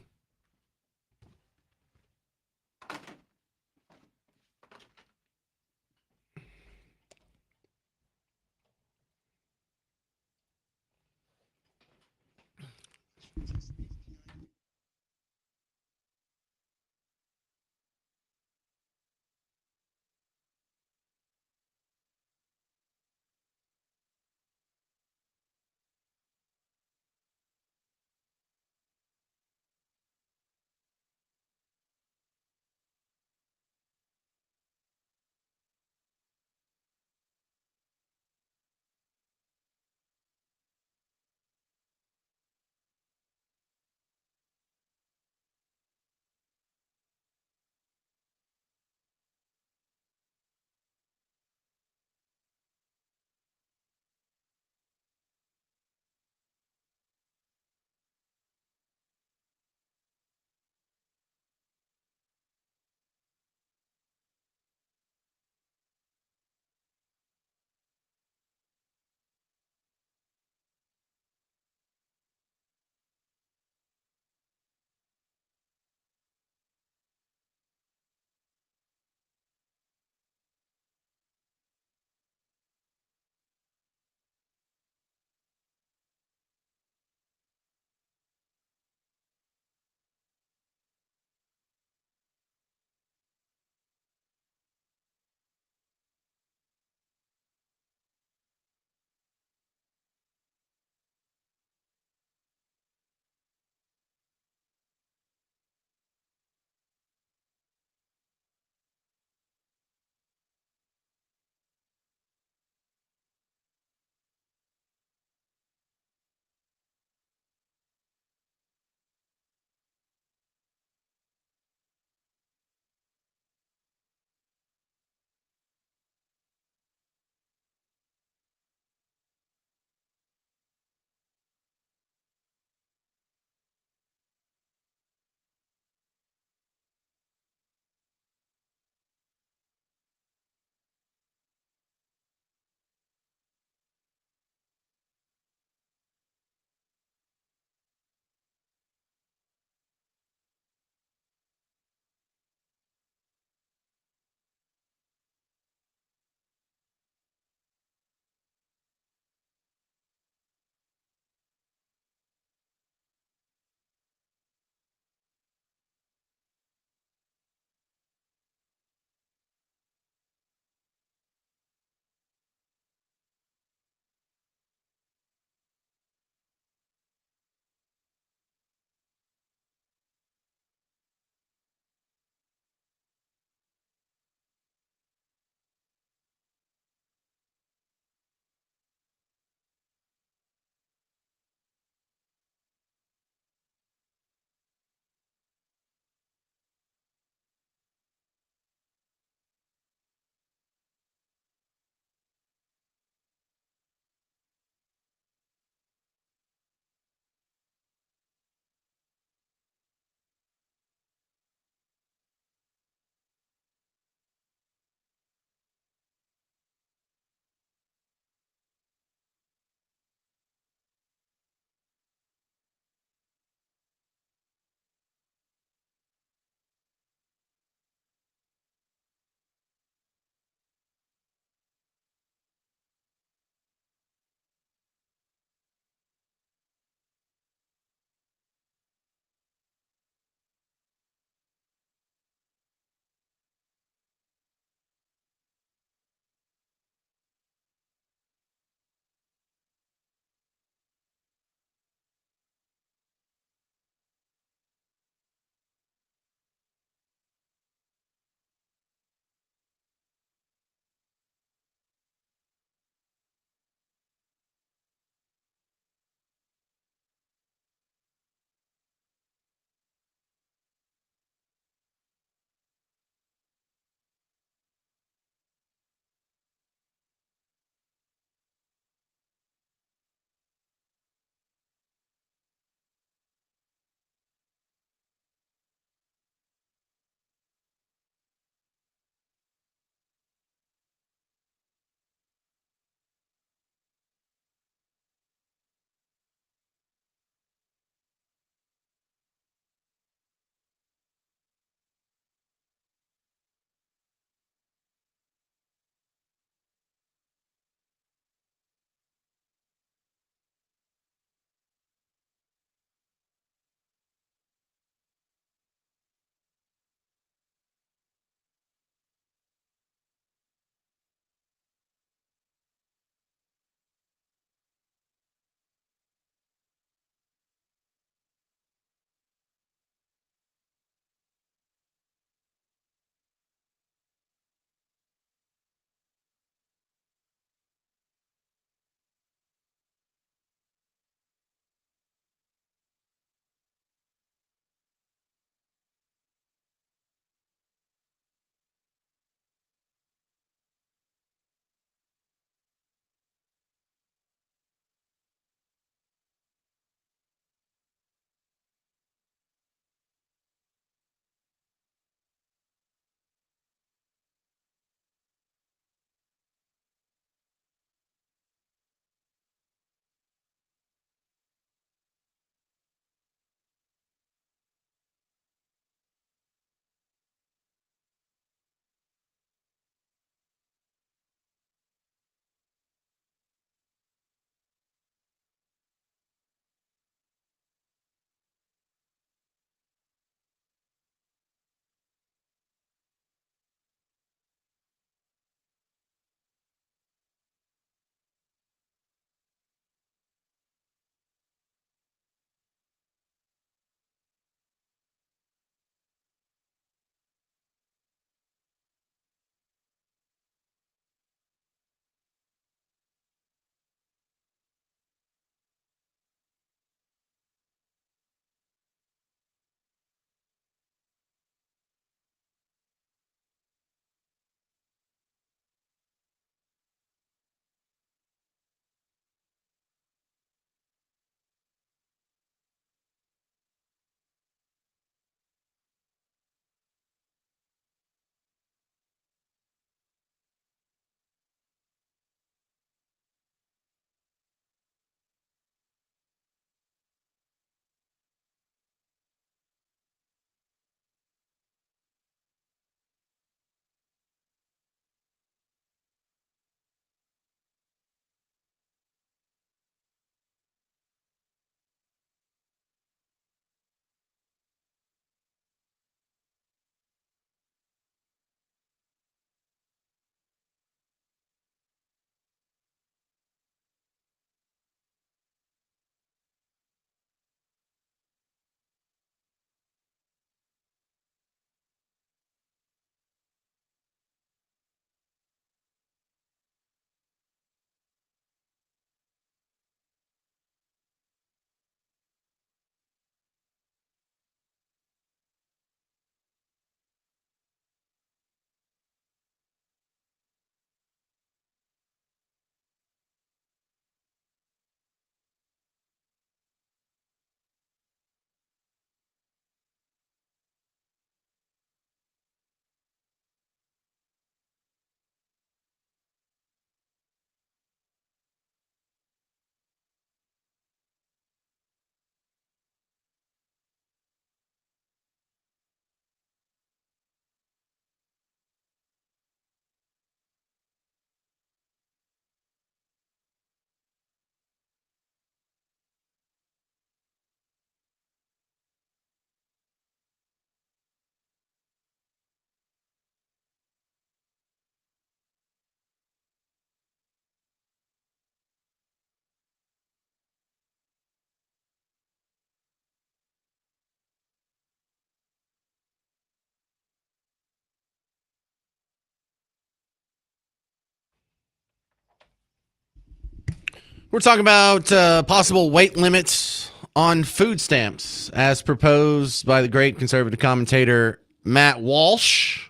We're talking about possible weight limits on food stamps as proposed by the great conservative commentator Matt Walsh.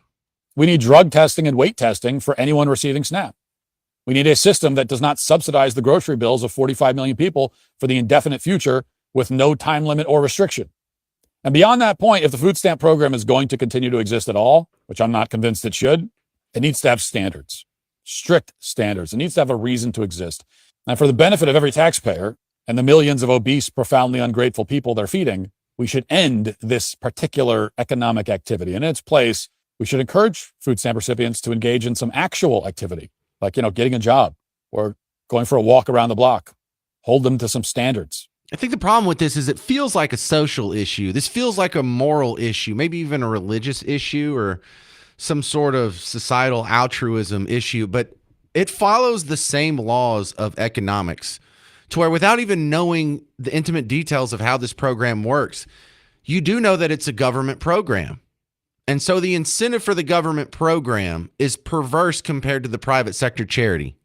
We need drug testing and weight testing for anyone receiving SNAP. We need a system that does not subsidize the grocery bills of 45 million people for the indefinite future with no time limit or restriction. And beyond that point, if the food stamp program is going to continue to exist at all, which I'm not convinced it should, it needs to have standards, strict standards. It needs to have a reason to exist. And for the benefit of every taxpayer and the millions of obese, profoundly ungrateful people they're feeding, we should end this particular economic activity. And in its place, we should encourage food stamp recipients to engage in some actual activity, like, getting a job or going for a walk around the block. Hold them to some standards. I think the problem with this is it feels like a social issue. This feels like a moral issue, maybe even a religious issue or some sort of societal altruism issue, but it follows the same laws of economics to where without even knowing the intimate details of how this program works, you do know that it's a government program. And so the incentive for the government program is perverse compared to the private sector charity.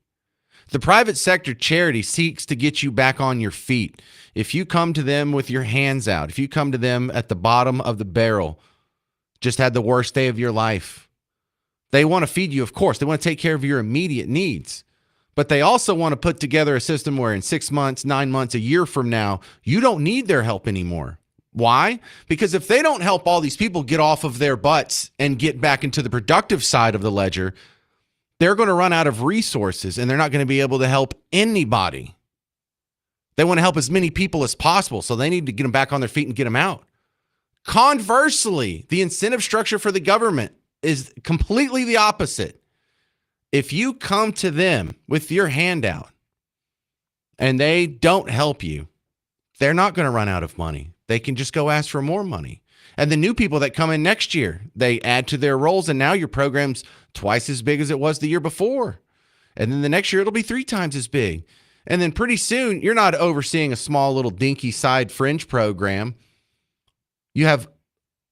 The private sector charity seeks to get you back on your feet. If you come to them with your hands out, if you come to them at the bottom of the barrel, just had the worst day of your life, they want to feed you, of course. They want to take care of your immediate needs. But they also want to put together a system where in 6 months, 9 months, a year from now, you don't need their help anymore. Why? Because if they don't help all these people get off of their butts and get back into the productive side of the ledger, they're going to run out of resources and they're not going to be able to help anybody. They want to help as many people as possible, so they need to get them back on their feet and get them out. Conversely, the incentive structure for the government is completely the opposite. If you come to them with your handout and they don't help you, they're not going to run out of money. They can just go ask for more money. And the new people that come in next year, they add to their roles, and now your program's twice as big as it was the year before. And then the next year, it'll be 3 times as big. And then pretty soon, you're not overseeing a small little dinky side fringe program. You have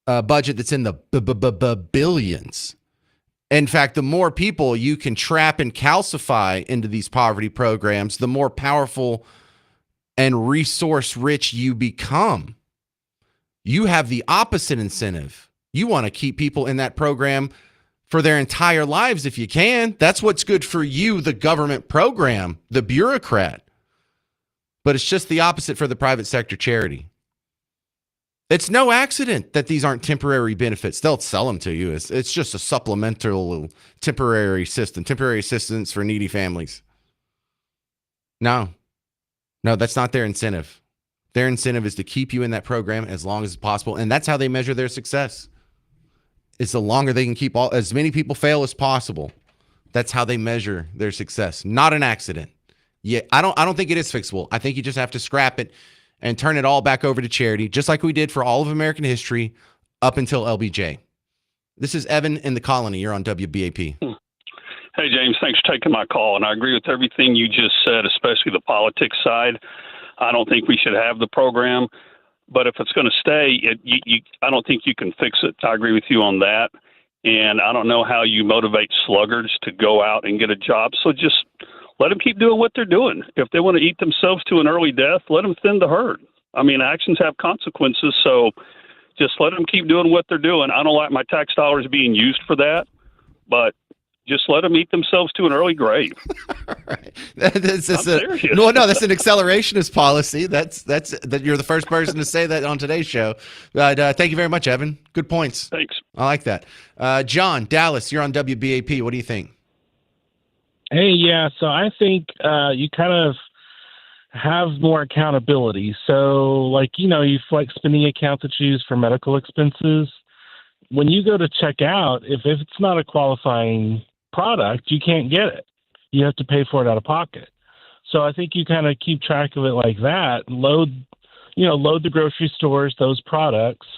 a budget that's in the billions. In fact, the more people you can trap and calcify into these poverty programs, the more powerful and resource rich you become. You have the opposite incentive. You want to keep people in that program for their entire lives if you can. That's what's good for you, the government program, the bureaucrat. But it's just the opposite for the private sector charity. It's no accident that these aren't temporary benefits. They'll sell them to you. It's just a supplemental temporary system, temporary assistance for needy families. No, that's not their incentive. Their incentive is to keep you in that program as long as possible. And that's how they measure their success. It's the longer they can keep as many people fail as possible. That's how they measure their success. Not an accident. Yeah, I don't think it is fixable. I think you just have to scrap it and turn it all back over to charity, just like we did for all of American history up until LBJ. This is Evan in the Colony. You're on WBAP. Hey, James, thanks for taking my call. And I agree with everything you just said, especially the politics side. I don't think we should have the program. But if it's going to stay, I don't think you can fix it. I agree with you on that. And I don't know how you motivate sluggards to go out and get a job. So just let them keep doing what they're doing. If they want to eat themselves to an early death, let them thin the herd. I mean, actions have consequences. So just let them keep doing what they're doing. I don't like my tax dollars being used for that, but just let them eat themselves to an early grave. Right. That's an accelerationist policy. That's you're the first person to say that on today's show. Thank you very much, Evan. Good points. Thanks. I like that. John, Dallas, you're on WBAP. What do you think? Hey, yeah. So I think you kind of have more accountability. So, like, you flex spending account to choose for medical expenses. When you go to check out, if it's not a qualifying product, you can't get it. You have to pay for it out of pocket. So I think you kind of keep track of it like that. Load the grocery stores those products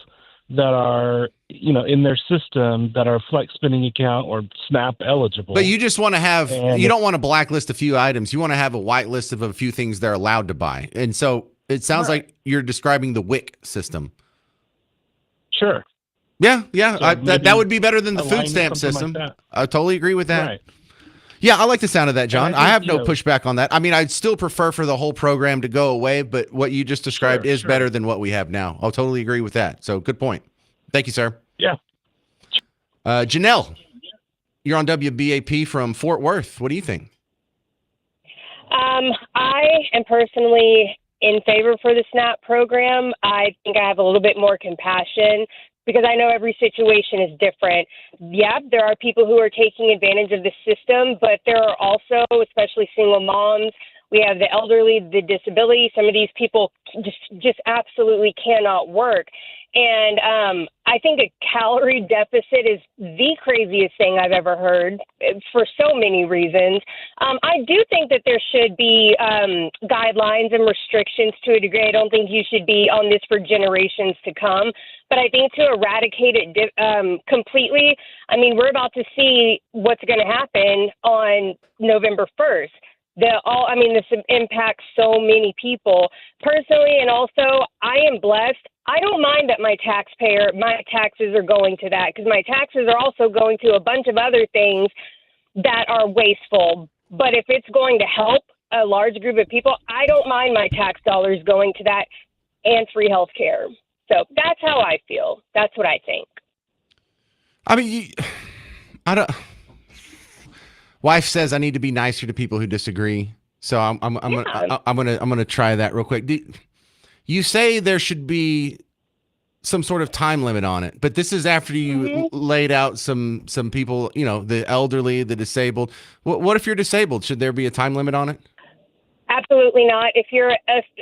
that are, in their system that are flex spending account or SNAP eligible. But you just want to have, you don't want to blacklist a few items. You want to have a white list of a few things they're allowed to buy. And so it sounds like you're describing the WIC system. Sure. Yeah. So that would be better than the food stamp system. Like I totally agree with that. Right. Yeah, I like the sound of that, John. I think, have no you know- pushback on that. I mean, I'd still prefer for the whole program to go away, but what you just described is Sure. better than what we have now. I'll totally agree with that. So good point. Thank you, sir. Yeah. Janelle, you're on WBAP from Fort Worth. What do you think? I am personally in favor for the SNAP program. I think I have a little bit more compassion because I know every situation is different. Yeah, there are people who are taking advantage of the system, but there are also, especially single moms, we have the elderly, the disability. Some of these people just absolutely cannot work. And I think a calorie deficit is the craziest thing I've ever heard for so many reasons. I do think that there should be guidelines and restrictions to a degree. I don't think you should be on this for generations to come. But I think to eradicate it completely, I mean, we're about to see what's going to happen on November 1st. This impacts so many people personally, and also I am blessed. I don't mind that my taxes are going to that because my taxes are also going to a bunch of other things that are wasteful. But if it's going to help a large group of people, I don't mind my tax dollars going to that and free health care. So that's how I feel. That's what I think. I mean, I don't. Wife says I need to be nicer to people who disagree, so I'm gonna try that real quick. You say there should be some sort of time limit on it, but this is after you laid out some people, the elderly, the disabled. What if you're disabled? Should there be a time limit on it? Absolutely not. If you're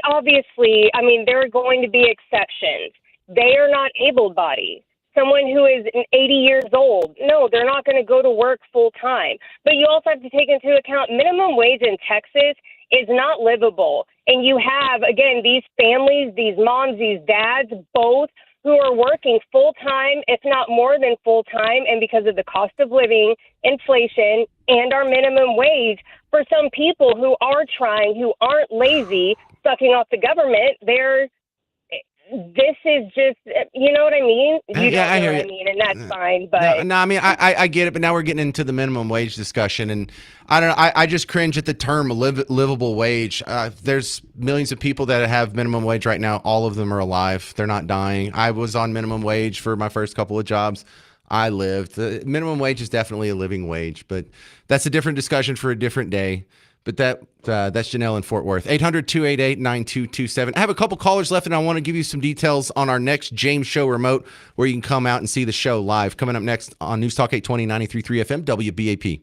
obviously, there are going to be exceptions. They are not able-bodied. Someone who is 80 years old, no, they're not going to go to work full time. But you also have to take into account minimum wage in Texas is not livable. And you have, again, these families, these moms, these dads, both who are working full time, if not more than full time. And because of the cost of living, inflation, and our minimum wage, for some people who are trying, who aren't lazy, sucking off the government, this is just, you know what I mean? You don't know what I mean, and that's fine. But No, I mean, I get it, but now we're getting into the minimum wage discussion, and I don't know. I just cringe at the term livable wage. There's millions of people that have minimum wage right now. All of them are alive. They're not dying. I was on minimum wage for my first couple of jobs. I lived. The minimum wage is definitely a living wage, but that's a different discussion for a different day. But that's Janelle in Fort Worth. 800-288-9227. I have a couple callers left, and I want to give you some details on our next James Show remote where you can come out and see the show live. Coming up next on News Talk 820, 93.3 FM, WBAP.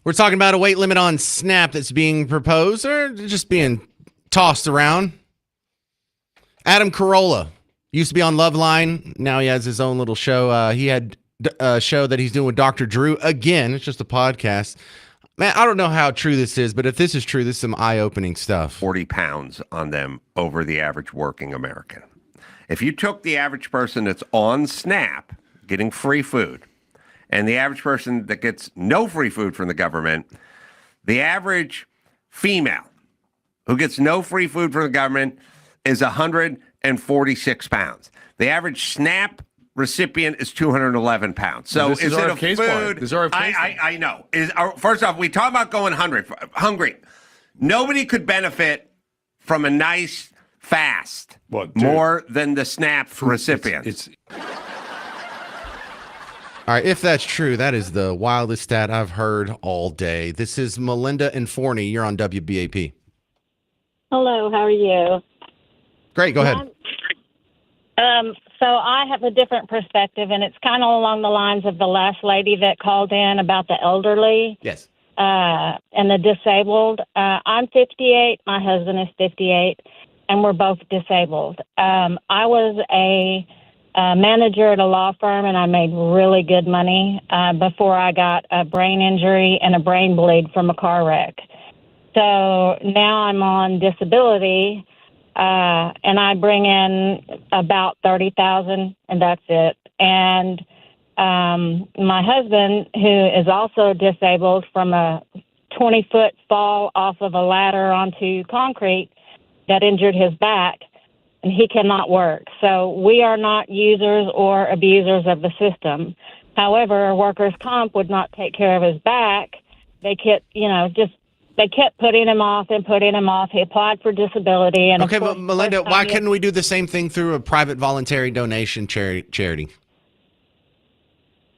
We're talking about a weight limit on SNAP that's being proposed or just being tossed around. Adam Carolla used to be on Loveline. Now he has his own little show. He had a show that he's doing with Dr. Drew. Again, it's just a podcast. Man, I don't know how true this is, but if this is true, this is some eye-opening stuff. 40 pounds on them over the average working American. If you took the average person that's on SNAP, getting free food, and the average person that gets no free food from the government, the average female who gets no free food from the government is 146 pounds. The average SNAP recipient is 211 pounds. So is it a food? I know. First off, we talk about going hungry. Nobody could benefit from a nice fast more than the SNAP recipient. All right, if that's true, that is the wildest stat I've heard all day. This is Melinda and Forney. You're on WBAP. Hello, how are you? Great, go ahead. So I have a different perspective, and it's kind of along the lines of the last lady that called in about the elderly. Yes. And the disabled. I'm 58. My husband is 58, and we're both disabled. I was a manager at a law firm, and I made really good money before I got a brain injury and a brain bleed from a car wreck. So now I'm on disability. And I bring in about $30,000, and that's it. And my husband, who is also disabled from a 20-foot fall off of a ladder onto concrete that injured his back, and he cannot work. So we are not users or abusers of the system. However, workers' comp would not take care of his back. They kept, They kept putting him off and putting him off. He applied for disability. And okay, but Melinda, why couldn't we do the same thing through a private voluntary donation charity?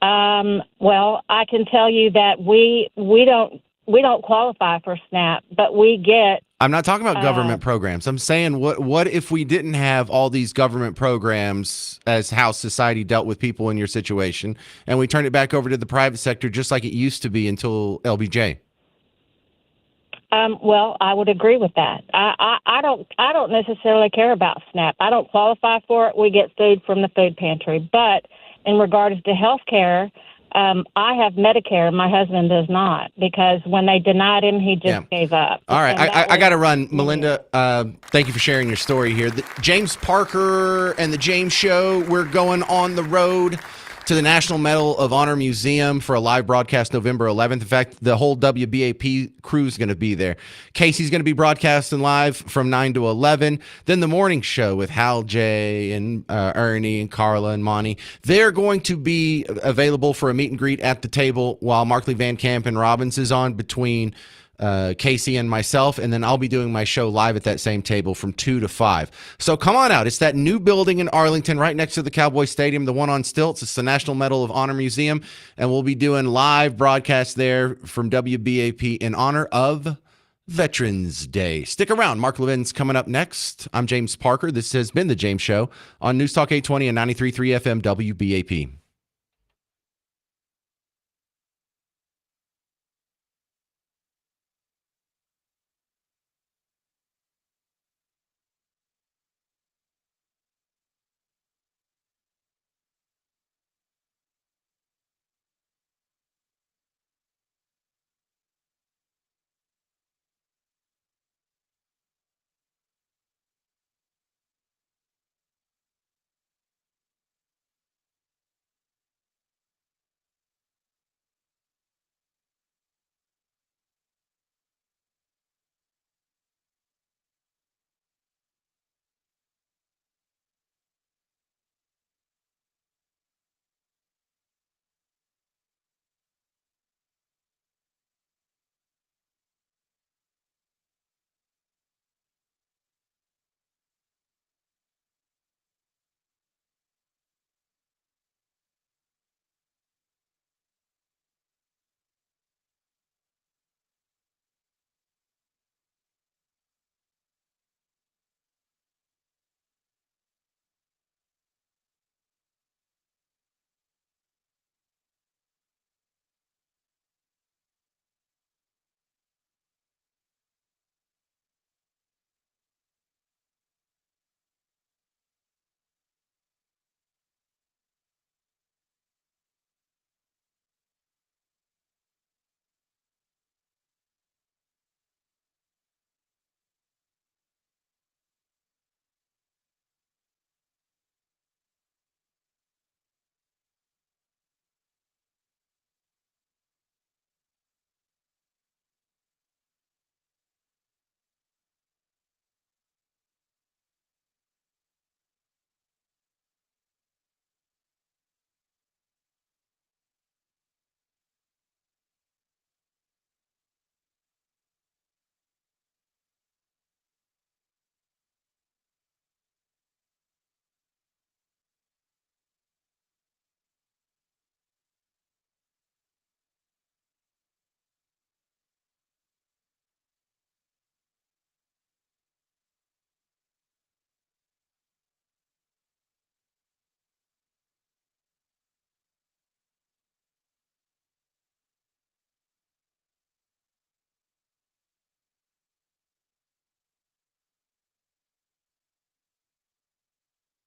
Well, I can tell you that we don't qualify for SNAP, but we get. I'm not talking about government programs. I'm saying what if we didn't have all these government programs as how society dealt with people in your situation, and we turned it back over to the private sector just like it used to be until LBJ? Well, I would agree with that. I don't necessarily care about SNAP. I don't qualify for it. We get food from the food pantry. But in regards to health care, I have Medicare. My husband does not, because when they denied him, he just gave up. All right. I got to run. Melinda, thank you for sharing your story here. James Parker and the James Show, we're going on the road to the National Medal of Honor Museum for a live broadcast November 11th. In fact, the whole WBAP crew is going to be there. Casey's going to be broadcasting live from 9 to 11. Then the morning show with Hal J. and Ernie and Carla and Monty. They're going to be available for a meet and greet at the table while Markley Van Camp and Robbins is on between Casey and myself, and then I'll be doing my show live at that same table from 2 to 5. So come on out. It's that new building in Arlington right next to the Cowboy Stadium, the one on stilts. It's the National Medal of Honor Museum, and we'll be doing live broadcasts there from WBAP in honor of Veterans Day. Stick around. Mark Levin's coming up next. I'm James Parker. This has been The James Show on News Talk 820 and 93.3 FM WBAP.